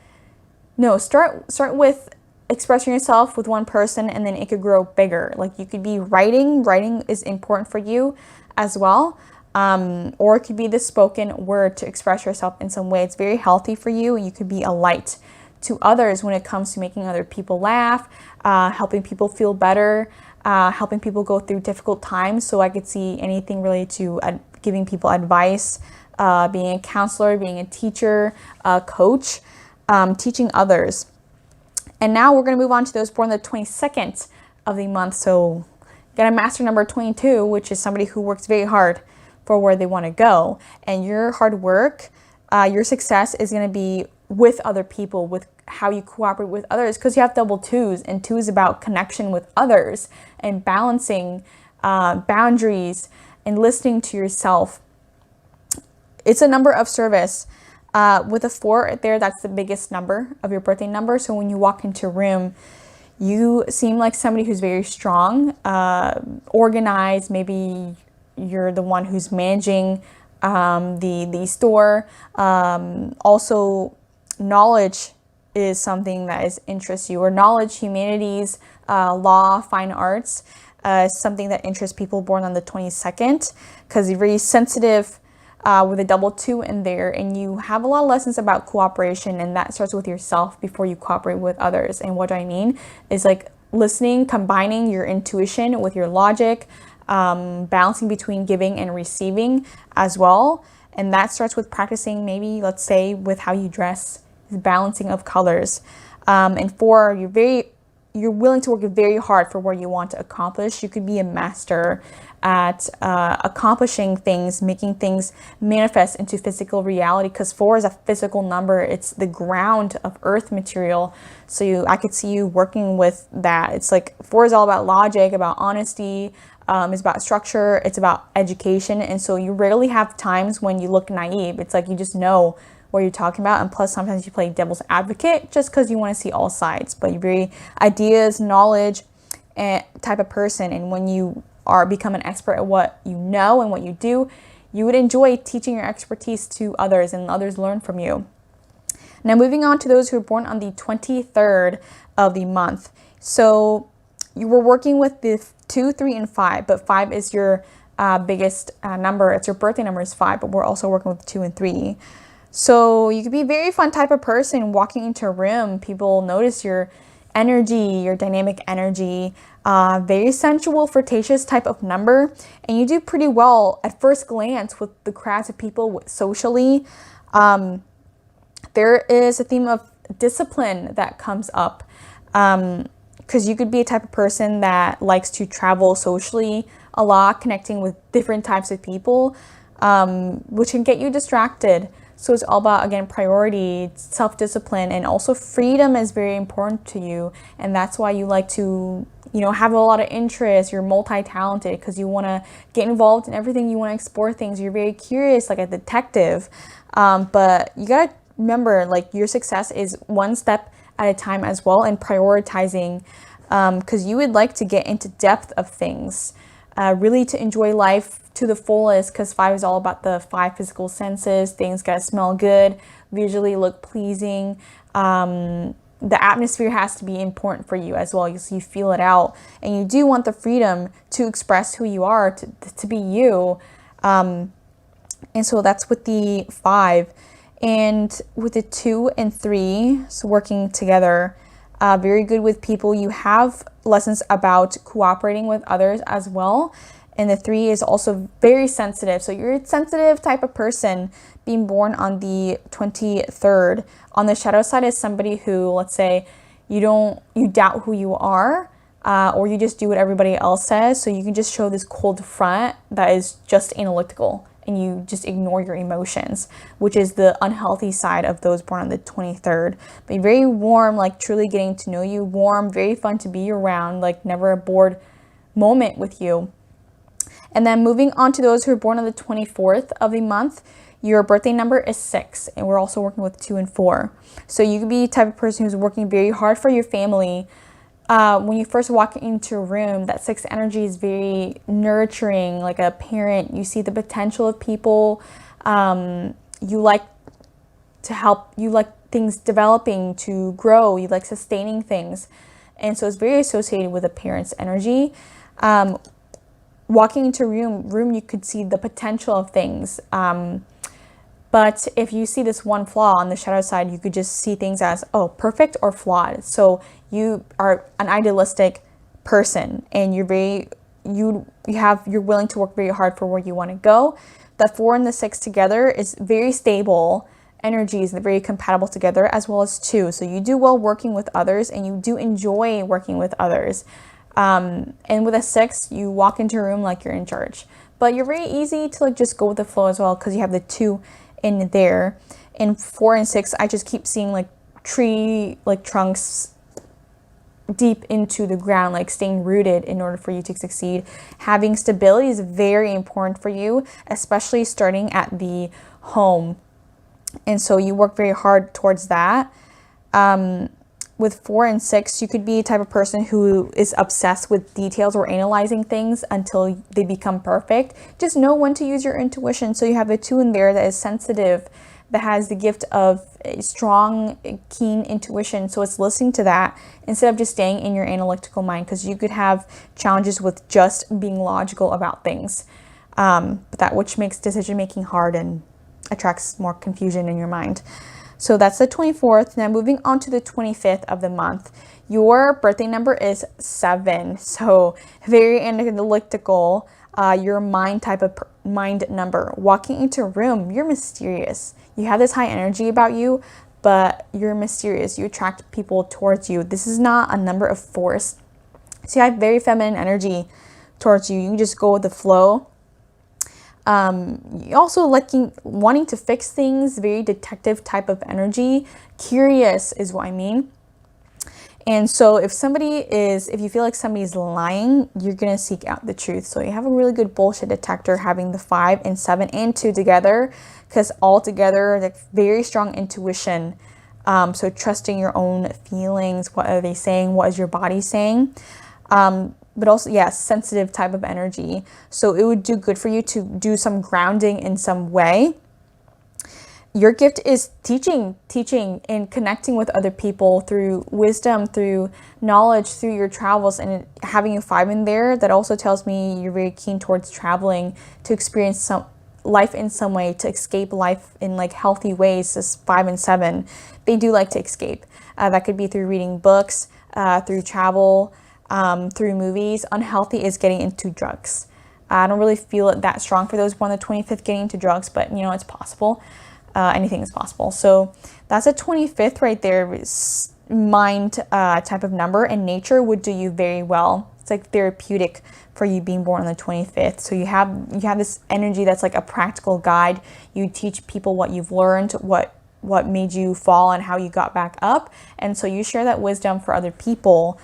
no, start with expressing yourself with one person, and then it could grow bigger. Like you could be writing is important for you as well. Or it could be the spoken word to express yourself in some way. It's very healthy for you. You could be a light to others when it comes to making other people laugh, helping people feel better, helping people go through difficult times. So I could see anything related to giving people advice, being a counselor, being a teacher, a coach, teaching others. And now we're going to move on to those born the 22nd of the month. So you got a master number 22, which is somebody who works very hard for where they want to go. And your hard work, your success is going to be with other people, with how you cooperate with others, because you have double 2s, and 2 is about connection with others and balancing boundaries and listening to yourself. It's a number of service. With a 4 right there, that's the biggest number of your birthday number. So when you walk into a room, you seem like somebody who's very strong, organized. Maybe you're the one who's managing the store. Also, knowledge is something that interests you, or knowledge, humanities, law, fine arts, something that interests people born on the 22nd, because you're very sensitive with a double 2 in there, and you have a lot of lessons about cooperation, and that starts with yourself before you cooperate with others. And what I mean is like listening, combining your intuition with your logic, balancing between giving and receiving as well. And that starts with practicing, maybe let's say with how you dress, the balancing of colors. And 4, you're willing to work very hard for where you want to accomplish. You could be a master at accomplishing things, making things manifest into physical reality, because 4 is a physical number. It's the ground of earth material. So I could see you working with that. It's like 4 is all about logic, about honesty. It's about structure. It's about education. And so you rarely have times when you look naive. It's like you just know what you're talking about. And plus, sometimes you play devil's advocate just because you want to see all sides. But you're very ideas, knowledge, and type of person. And when you become an expert at what you know and what you do, you would enjoy teaching your expertise to others, and others learn from you. Now, moving on to those who are born on the 23rd of the month. So you were working with the 2, 3, and 5, but 5 is your biggest number. It's your birthday number is 5, but we're also working with 2 and 3. So you could be a very fun type of person walking into a room. People notice your energy, your dynamic energy, very sensual, flirtatious type of number. And you do pretty well at first glance with the crowds of people socially. There is a theme of discipline that comes up. Because you could be a type of person that likes to travel socially a lot, connecting with different types of people, which can get you distracted. So it's all about, again, priority, self-discipline, and also freedom is very important to you. And that's why you like to, have a lot of interest. You're multi-talented because you want to get involved in everything. You want to explore things. You're very curious, like a detective. But you got to remember, like, your success is one step at a time as well, and prioritizing, because you would like to get into depth of things, really to enjoy life to the fullest, because 5 is all about the 5 physical senses. Things gotta smell good, visually look pleasing. The atmosphere has to be important for you as well, so you feel it out, and you do want the freedom to express who you are, to be you. And so that's with the 5. And with the 2 and 3, so working together, very good with people. You have lessons about cooperating with others as well. And the 3 is also very sensitive. So you're a sensitive type of person, being born on the 23rd. On the shadow side is somebody who, let's say, you doubt who you are, or you just do what everybody else says. So you can just show this cold front that is just analytical, and you just ignore your emotions, which is the unhealthy side of those born on the 23rd. But very warm, like truly getting to know you, warm, very fun to be around, like never a bored moment with you. And then moving on to those who are born on the 24th of the month, your birthday number is 6, and we're also working with 2 and 4. So you could be the type of person who's working very hard for your family. When you first walk into a room, that 6 energy is very nurturing, like a parent. You see the potential of people. You like to help, you like things developing to grow, you like sustaining things. And so it's very associated with a parent's energy. Walking into a room, you could see the potential of things. But if you see this one flaw on the shadow side, you could just see things as, oh, perfect or flawed. So you are an idealistic person, and you're willing to work very hard for where you want to go. The 4 and the 6 together is very stable energies and very compatible together, as well as 2. So you do well working with others, and you do enjoy working with others. And with a 6, you walk into a room like you're in charge, but you're very easy to like just go with the flow as well, because you have the 2 in there. And 4 and 6, I just keep seeing like tree, like trunks deep into the ground, like staying rooted in order for you to succeed. Having stability is very important for you, especially starting at the home. And so you work very hard towards that. With 4 and 6, you could be a type of person who is obsessed with details or analyzing things until they become perfect. Just know when to use your intuition. So you have a 2 in there that is sensitive, that has the gift of a strong, keen intuition. So it's listening to that instead of just staying in your analytical mind, because you could have challenges with just being logical about things. But that which makes decision making hard and attracts more confusion in your mind. So that's the 24th. Now moving on to the 25th of the month. Your birthday number is 7. So very analytical. Your mind type of mind number. Walking into a room, you're mysterious. You have this high energy about you, but you're mysterious. You attract people towards you. This is not a number of force. So you have very feminine energy towards you. You can just go with the flow. You also wanting to fix things, very detective type of energy. Curious is what I mean. And so if you feel like somebody's lying, you're going to seek out the truth. So you have a really good bullshit detector having the 5 and 7 and 2 together, because all together, like very strong intuition. So trusting your own feelings. What are they saying? What is your body saying? But also, yes, sensitive type of energy. So it would do good for you to do some grounding in some way. Your gift is teaching and connecting with other people through wisdom, through knowledge, through your travels. And having a 5 in there, that also tells me you're very keen towards traveling, to experience some life in some way, to escape life in like healthy ways. This 5 and 7, they do like to escape. That could be through reading books, through travel, through movies. Unhealthy is getting into drugs. I don't really feel it that strong for those born on the 25th getting into drugs, but it's possible. anything is possible. So that's a 25th right there. Mind type of number, and nature would do you very well. It's like therapeutic for you being born on the 25th. So you have this energy that's like a practical guide. You teach people what you've learned, what made you fall and how you got back up. And so you share that wisdom for other people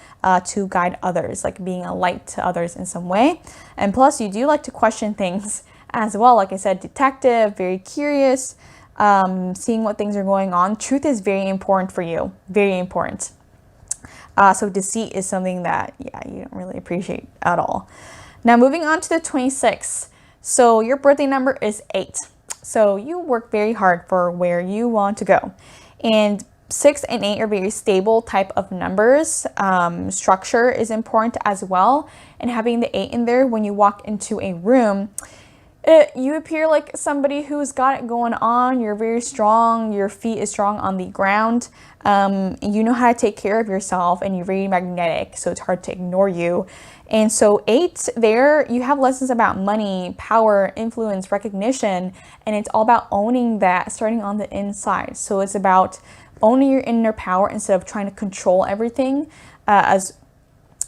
to guide others, like being a light to others in some way. And plus you do like to question things as well. Like I said, detective, very curious, seeing what things are going on. Truth is very important for you, very important. So deceit is something that, yeah, you don't really appreciate at all. Now moving on to the 26th. So your birthday number is 8. So you work very hard for where you want to go. And 6 and 8 are very stable type of numbers. Structure is important as well. And having the 8 in there, when you walk into a room, you appear like somebody who's got it going on. You're very strong. Your feet is strong on the ground. You know how to take care of yourself, and you're very magnetic, so it's hard to ignore you. And so 8 there, you have lessons about money, power, influence, recognition, and it's all about owning that, starting on the inside. So it's about owning your inner power instead of trying to control everything, as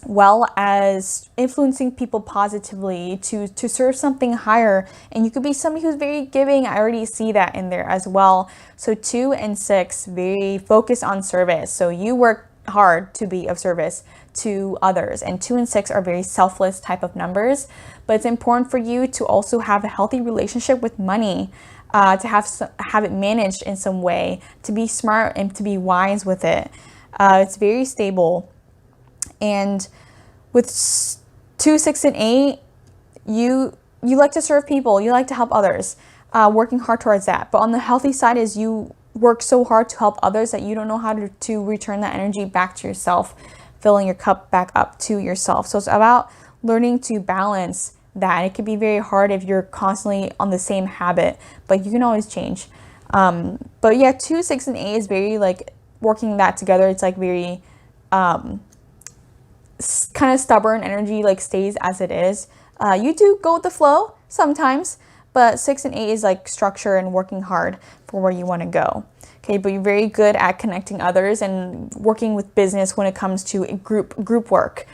well as influencing people positively to serve something higher. And you could be somebody who's very giving. I already see that in there as well. So 2 and 6, very focused on service. So you work hard to be of service to others. And 2 and 6 are very selfless type of numbers. But it's important for you to also have a healthy relationship with money, to have it managed in some way, to be smart and to be wise with it. It's very stable. And with 2, 6, and 8, you like to serve people. You like to help others, working hard towards that. But on the healthy side is you work so hard to help others that you don't know how to return that energy back to yourself, filling your cup back up to yourself. So it's about learning to balance that. It can be very hard if you're constantly on the same habit, but you can always change. But yeah, 2, 6, and 8 is very like working that together. It's like very kind of stubborn energy, like stays as it is. You do go with the flow sometimes, but 6 and 8 is like structure and working hard for where you want to go. Okay, but you're very good at connecting others and working with business when it comes to group work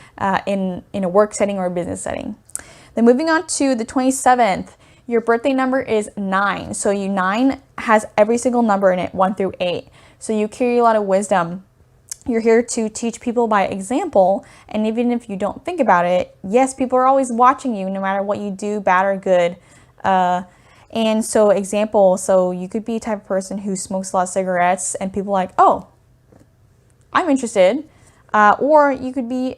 in a work setting or a business setting. Then moving on to the 27th, your birthday number is 9. So 9 has every single number in it, 1 through 8. So you carry a lot of wisdom. You're here to teach people by example, and even if you don't think about it, yes, people are always watching you no matter what you do, bad or good. And so example, so you could be the type of person who smokes a lot of cigarettes and people are like, oh, I'm interested. Or you could be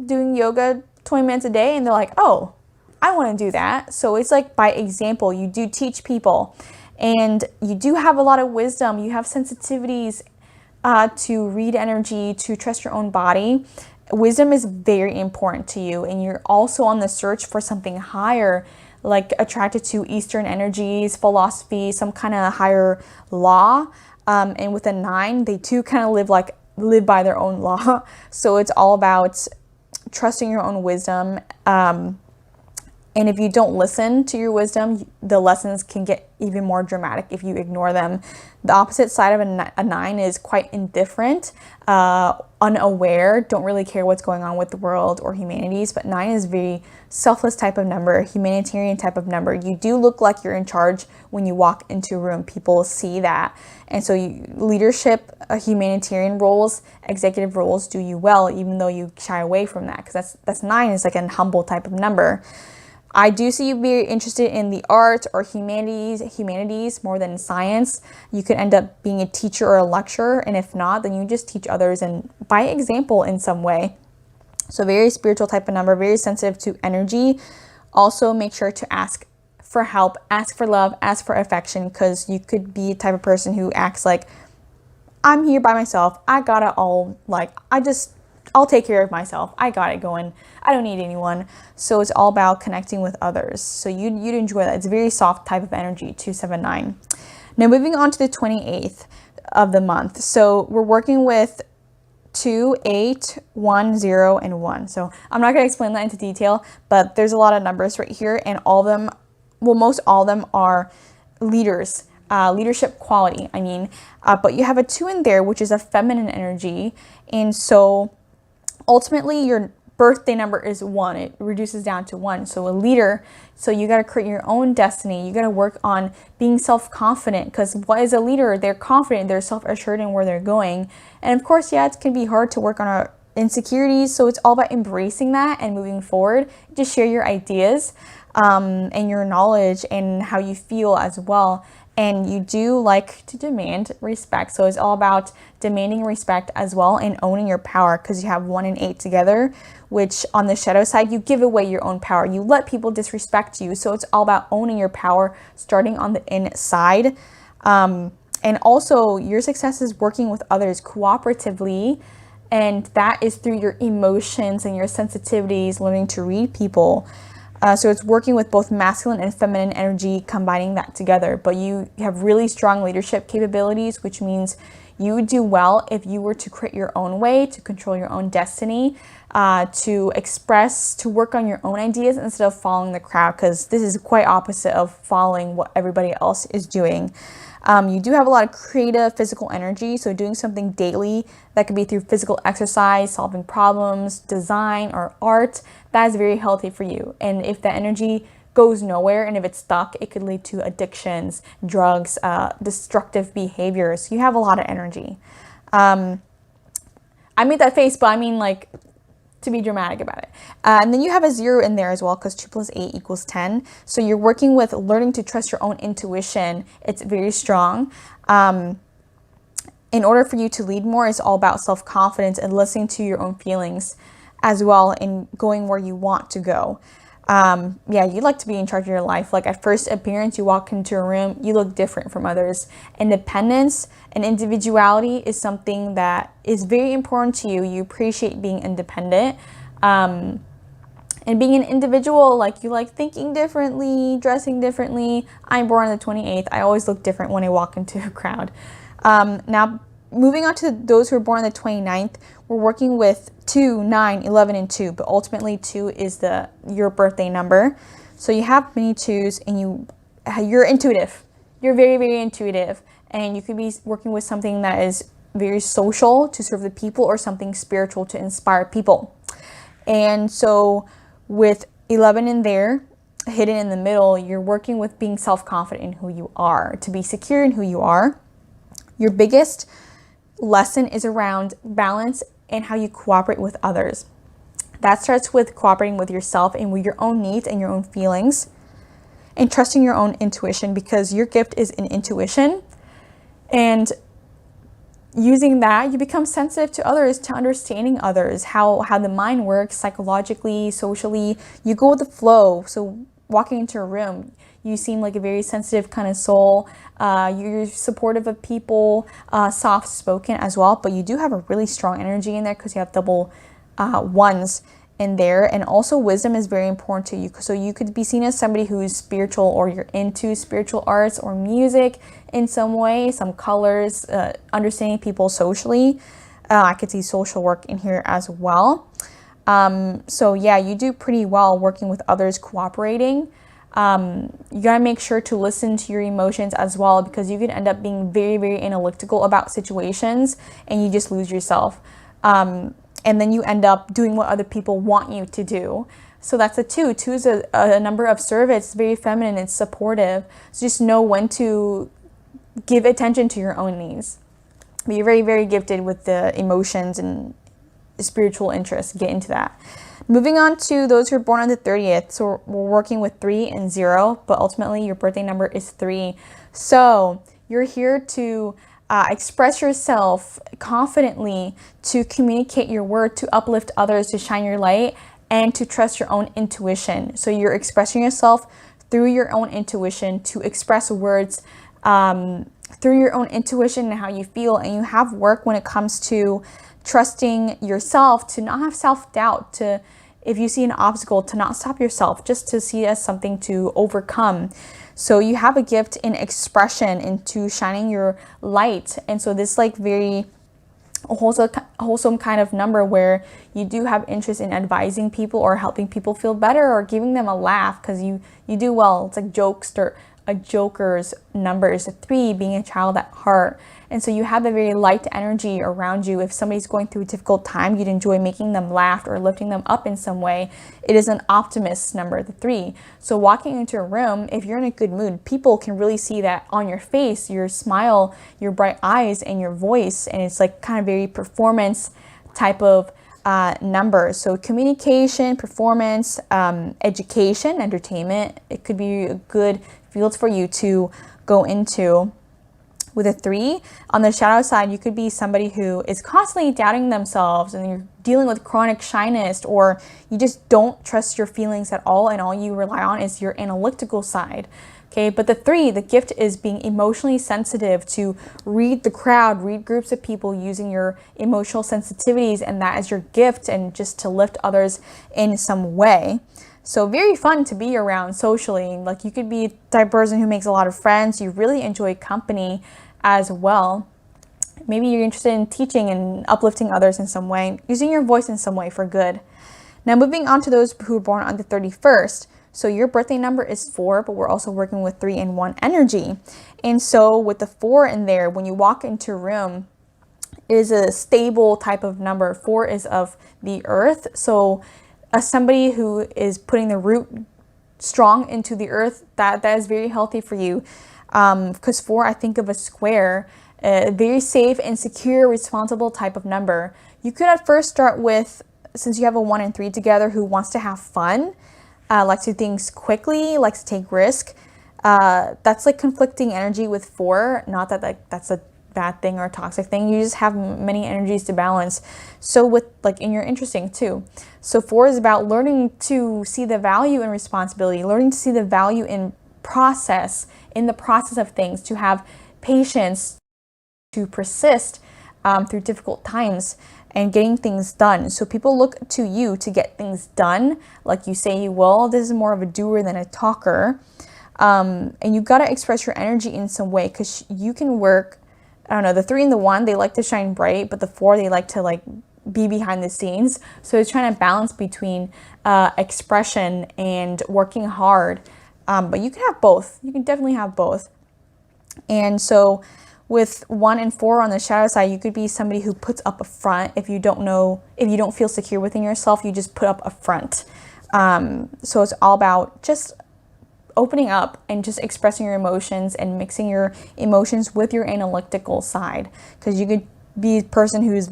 doing yoga 20 minutes a day and they're like, oh, I want to do that. So it's like by example, you do teach people, and you do have a lot of wisdom. You have sensitivities to read energy, to trust your own body. Wisdom is very important to you, and you're also on the search for something higher, like attracted to Eastern energies, philosophy, some kind of higher law. And with a 9, they too kind of live by their own law. So it's all about trusting your own wisdom. And if you don't listen to your wisdom, the lessons can get even more dramatic if you ignore them. The opposite side of a 9 is quite indifferent, unaware, don't really care what's going on with the world or humanities. But 9 is very selfless type of number, humanitarian type of number. You do look like you're in charge when you walk into a room. People see that. And so leadership, humanitarian roles, executive roles do you well, even though you shy away from that, because that's 9 is like a humble type of number. I do see you very interested in the arts or humanities more than science. You could end up being a teacher or a lecturer, and if not, then you just teach others and by example in some way. So very spiritual type of number, very sensitive to energy. Also make sure to ask for help, ask for love, ask for affection, because you could be a type of person who acts like, I'm here by myself, I got it all, like I'll take care of myself. I got it going. I don't need anyone. So it's all about connecting with others. So you'd enjoy that. It's a very soft type of energy, 279. Now moving on to the 28th of the month. So we're working with 2, 8, 1, 0, and 1. So I'm not going to explain that into detail, but there's a lot of numbers right here, and all of them, well, most all of them are leaders. leadership quality, I mean. But you have a 2 in there, which is a feminine energy. And so ultimately your birthday number is 1. It reduces down to 1. So a leader, so you got to create your own destiny. You got to work on being self-confident, because what is a leader? They're confident, they're self-assured in where they're going. And of course, yeah, it can be hard to work on our insecurities. So it's all about embracing that and moving forward. Just share your ideas and your knowledge and how you feel as well. And you do like to demand respect. So it's all about demanding respect as well and owning your power, because you have 1 and 8 together, which on the shadow side, you give away your own power. You let people disrespect you. So it's all about owning your power, starting on the inside. And also your success is working with others cooperatively. And that is through your emotions and your sensitivities, learning to read people. So it's working with both masculine and feminine energy, combining that together. But you have really strong leadership capabilities, which means you would do well if you were to create your own way, to control your own destiny, to express, to work on your own ideas instead of following the crowd, because this is quite opposite of following what everybody else is doing. You do have a lot of creative physical energy, so doing something daily, that could be through physical exercise, solving problems, design, or art. That is very healthy for you. And if that energy goes nowhere and if it's stuck, it could lead to addictions, drugs, destructive behaviors. You have a lot of energy. I made that face, but I mean like to be dramatic about it. And then you have a 0 in there as well, because 2 plus 8 equals 10. So you're working with learning to trust your own intuition. It's very strong. In order for you to lead more, it's all about self-confidence and listening to your own feelings as well, and going where you want to go. Yeah, you like to be in charge of your life. Like at first appearance, you walk into a room, you look different from others. Independence and individuality is something that is very important to you. You appreciate being independent. And being an individual, like you like thinking differently, dressing differently. I'm born on the 28th. I always look different when I walk into a crowd. Now, moving on to those who are born on the 29th, we're working with 2, 9, 11, and 2, but ultimately 2 is your birthday number. So you have many 2s, and you're intuitive. You're very, very intuitive, and you could be working with something that is very social to serve the people, or something spiritual to inspire people. And so with 11 in there, hidden in the middle, you're working with being self-confident in who you are, to be secure in who you are. Your biggest lesson is around balance and how you cooperate with others. That starts with cooperating with yourself and with your own needs and your own feelings, and trusting your own intuition, because your gift is in intuition. And using that, you become sensitive to others, to understanding others, how the mind works psychologically, socially. You go with the flow. So walking into a room, you seem like a very sensitive kind of soul. You're supportive of people, soft-spoken as well, but you do have a really strong energy in there, because you have double 1s in there. And also wisdom is very important to you. So you could be seen as somebody who is spiritual, or you're into spiritual arts or music in some way, some colors, understanding people socially. I could see social work in here as well. So yeah, you do pretty well working with others, cooperating. You gotta make sure to listen to your emotions as well, because you can end up being very, very analytical about situations, and you just lose yourself. And then you end up doing what other people want you to do. So that's a 2. 2 is a number of service. It's very feminine. It's supportive. So just know when to give attention to your own needs. But you're very, very gifted with the emotions and spiritual interests. Get into that. Moving on to those who are born on the 30th. So we're working with 3 and 0, but ultimately your birthday number is 3. So you're here to express yourself confidently, to communicate your word, to uplift others, to shine your light, and to trust your own intuition. So you're expressing yourself through your own intuition, to express words through your own intuition and how you feel. And you have work when it comes to trusting yourself, to not have self-doubt, to, if you see an obstacle, to not stop yourself, just to see it as something to overcome. So you have a gift in expression, into shining your light. And so this like very wholesome kind of number, where you do have interest in advising people or helping people feel better or giving them a laugh, because you do well. It's like jokester, a joker's number is a 3, being a child at heart. And so you have a very light energy around you. If somebody's going through a difficult time, you'd enjoy making them laugh or lifting them up in some way. It is an optimist number, the 3. So walking into a room, if you're in a good mood, people can really see that on your face, your smile, your bright eyes, and your voice. And it's like kind of very performance type of numbers. So communication, performance, education, entertainment, it could be a good field for you to go into. With a 3, on the shadow side, you could be somebody who is constantly doubting themselves and you're dealing with chronic shyness, or you just don't trust your feelings at all and all you rely on is your analytical side. Okay, but the 3, the gift is being emotionally sensitive, to read the crowd, read groups of people using your emotional sensitivities, and that is your gift, and just to lift others in some way. So very fun to be around socially. Like you could be the type of person who makes a lot of friends. You really enjoy company as well. Maybe you're interested in teaching and uplifting others in some way, using your voice in some way for good. Now moving on to those who were born on the 31st. So your birthday number is 4, but we're also working with 3 and 1 energy. And so with the 4 in there, when you walk into a room, it is a stable type of number. 4 is of the earth. So somebody who is putting the root strong into the earth, that is very healthy for you. Because 4, I think of a square, a very safe and secure, responsible type of number. You could at first start with, since you have a 1 and 3 together, who wants to have fun, likes to do things quickly, likes to take risk. That's like conflicting energy with 4. Not that that's a bad thing or a toxic thing. You just have many energies to balance. So with and you're interesting too. So 4 is about learning to see the value in responsibility, learning to see the value in the process of things, to have patience, to persist through difficult times and getting things done. So people look to you to get things done like you say you will. This is more of a doer than a talker. And you got to express your energy in some way, because you can work, I don't know, the 3 and the 1, they like to shine bright, but the 4, they like to be behind the scenes. So it's trying to balance between expression and working hard. But you can have both. You can definitely have both. And so with 1 and 4 on the shadow side, you could be somebody who puts up a front. If you don't feel secure within yourself, you just put up a front. So it's all about just opening up and just expressing your emotions and mixing your emotions with your analytical side. Because you could be a person who's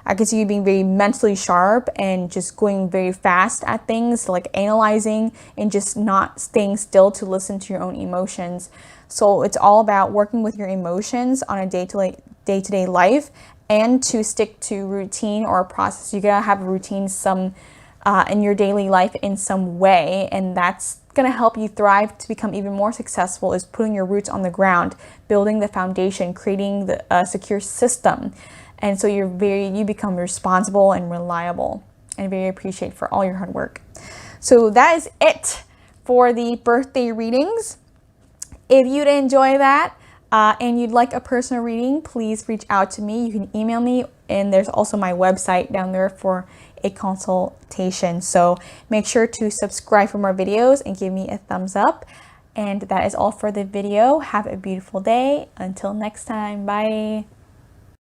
I could see you being very mentally sharp and just going very fast at things, like analyzing and just not staying still to listen to your own emotions. So it's all about working with your emotions on a day-to-day life, and to stick to routine or a process. You gotta have a routine in your daily life in some way, and that's gonna help you thrive to become even more successful, is putting your roots on the ground, building the foundation, creating the secure system. And so you become responsible and reliable, and very appreciated for all your hard work. So that is it for the birthday readings. If you'd enjoy that and you'd like a personal reading, please reach out to me. You can email me, and there's also my website down there for a consultation. So make sure to subscribe for more videos and give me a thumbs up. And that is all for the video. Have a beautiful day. Until next time, bye.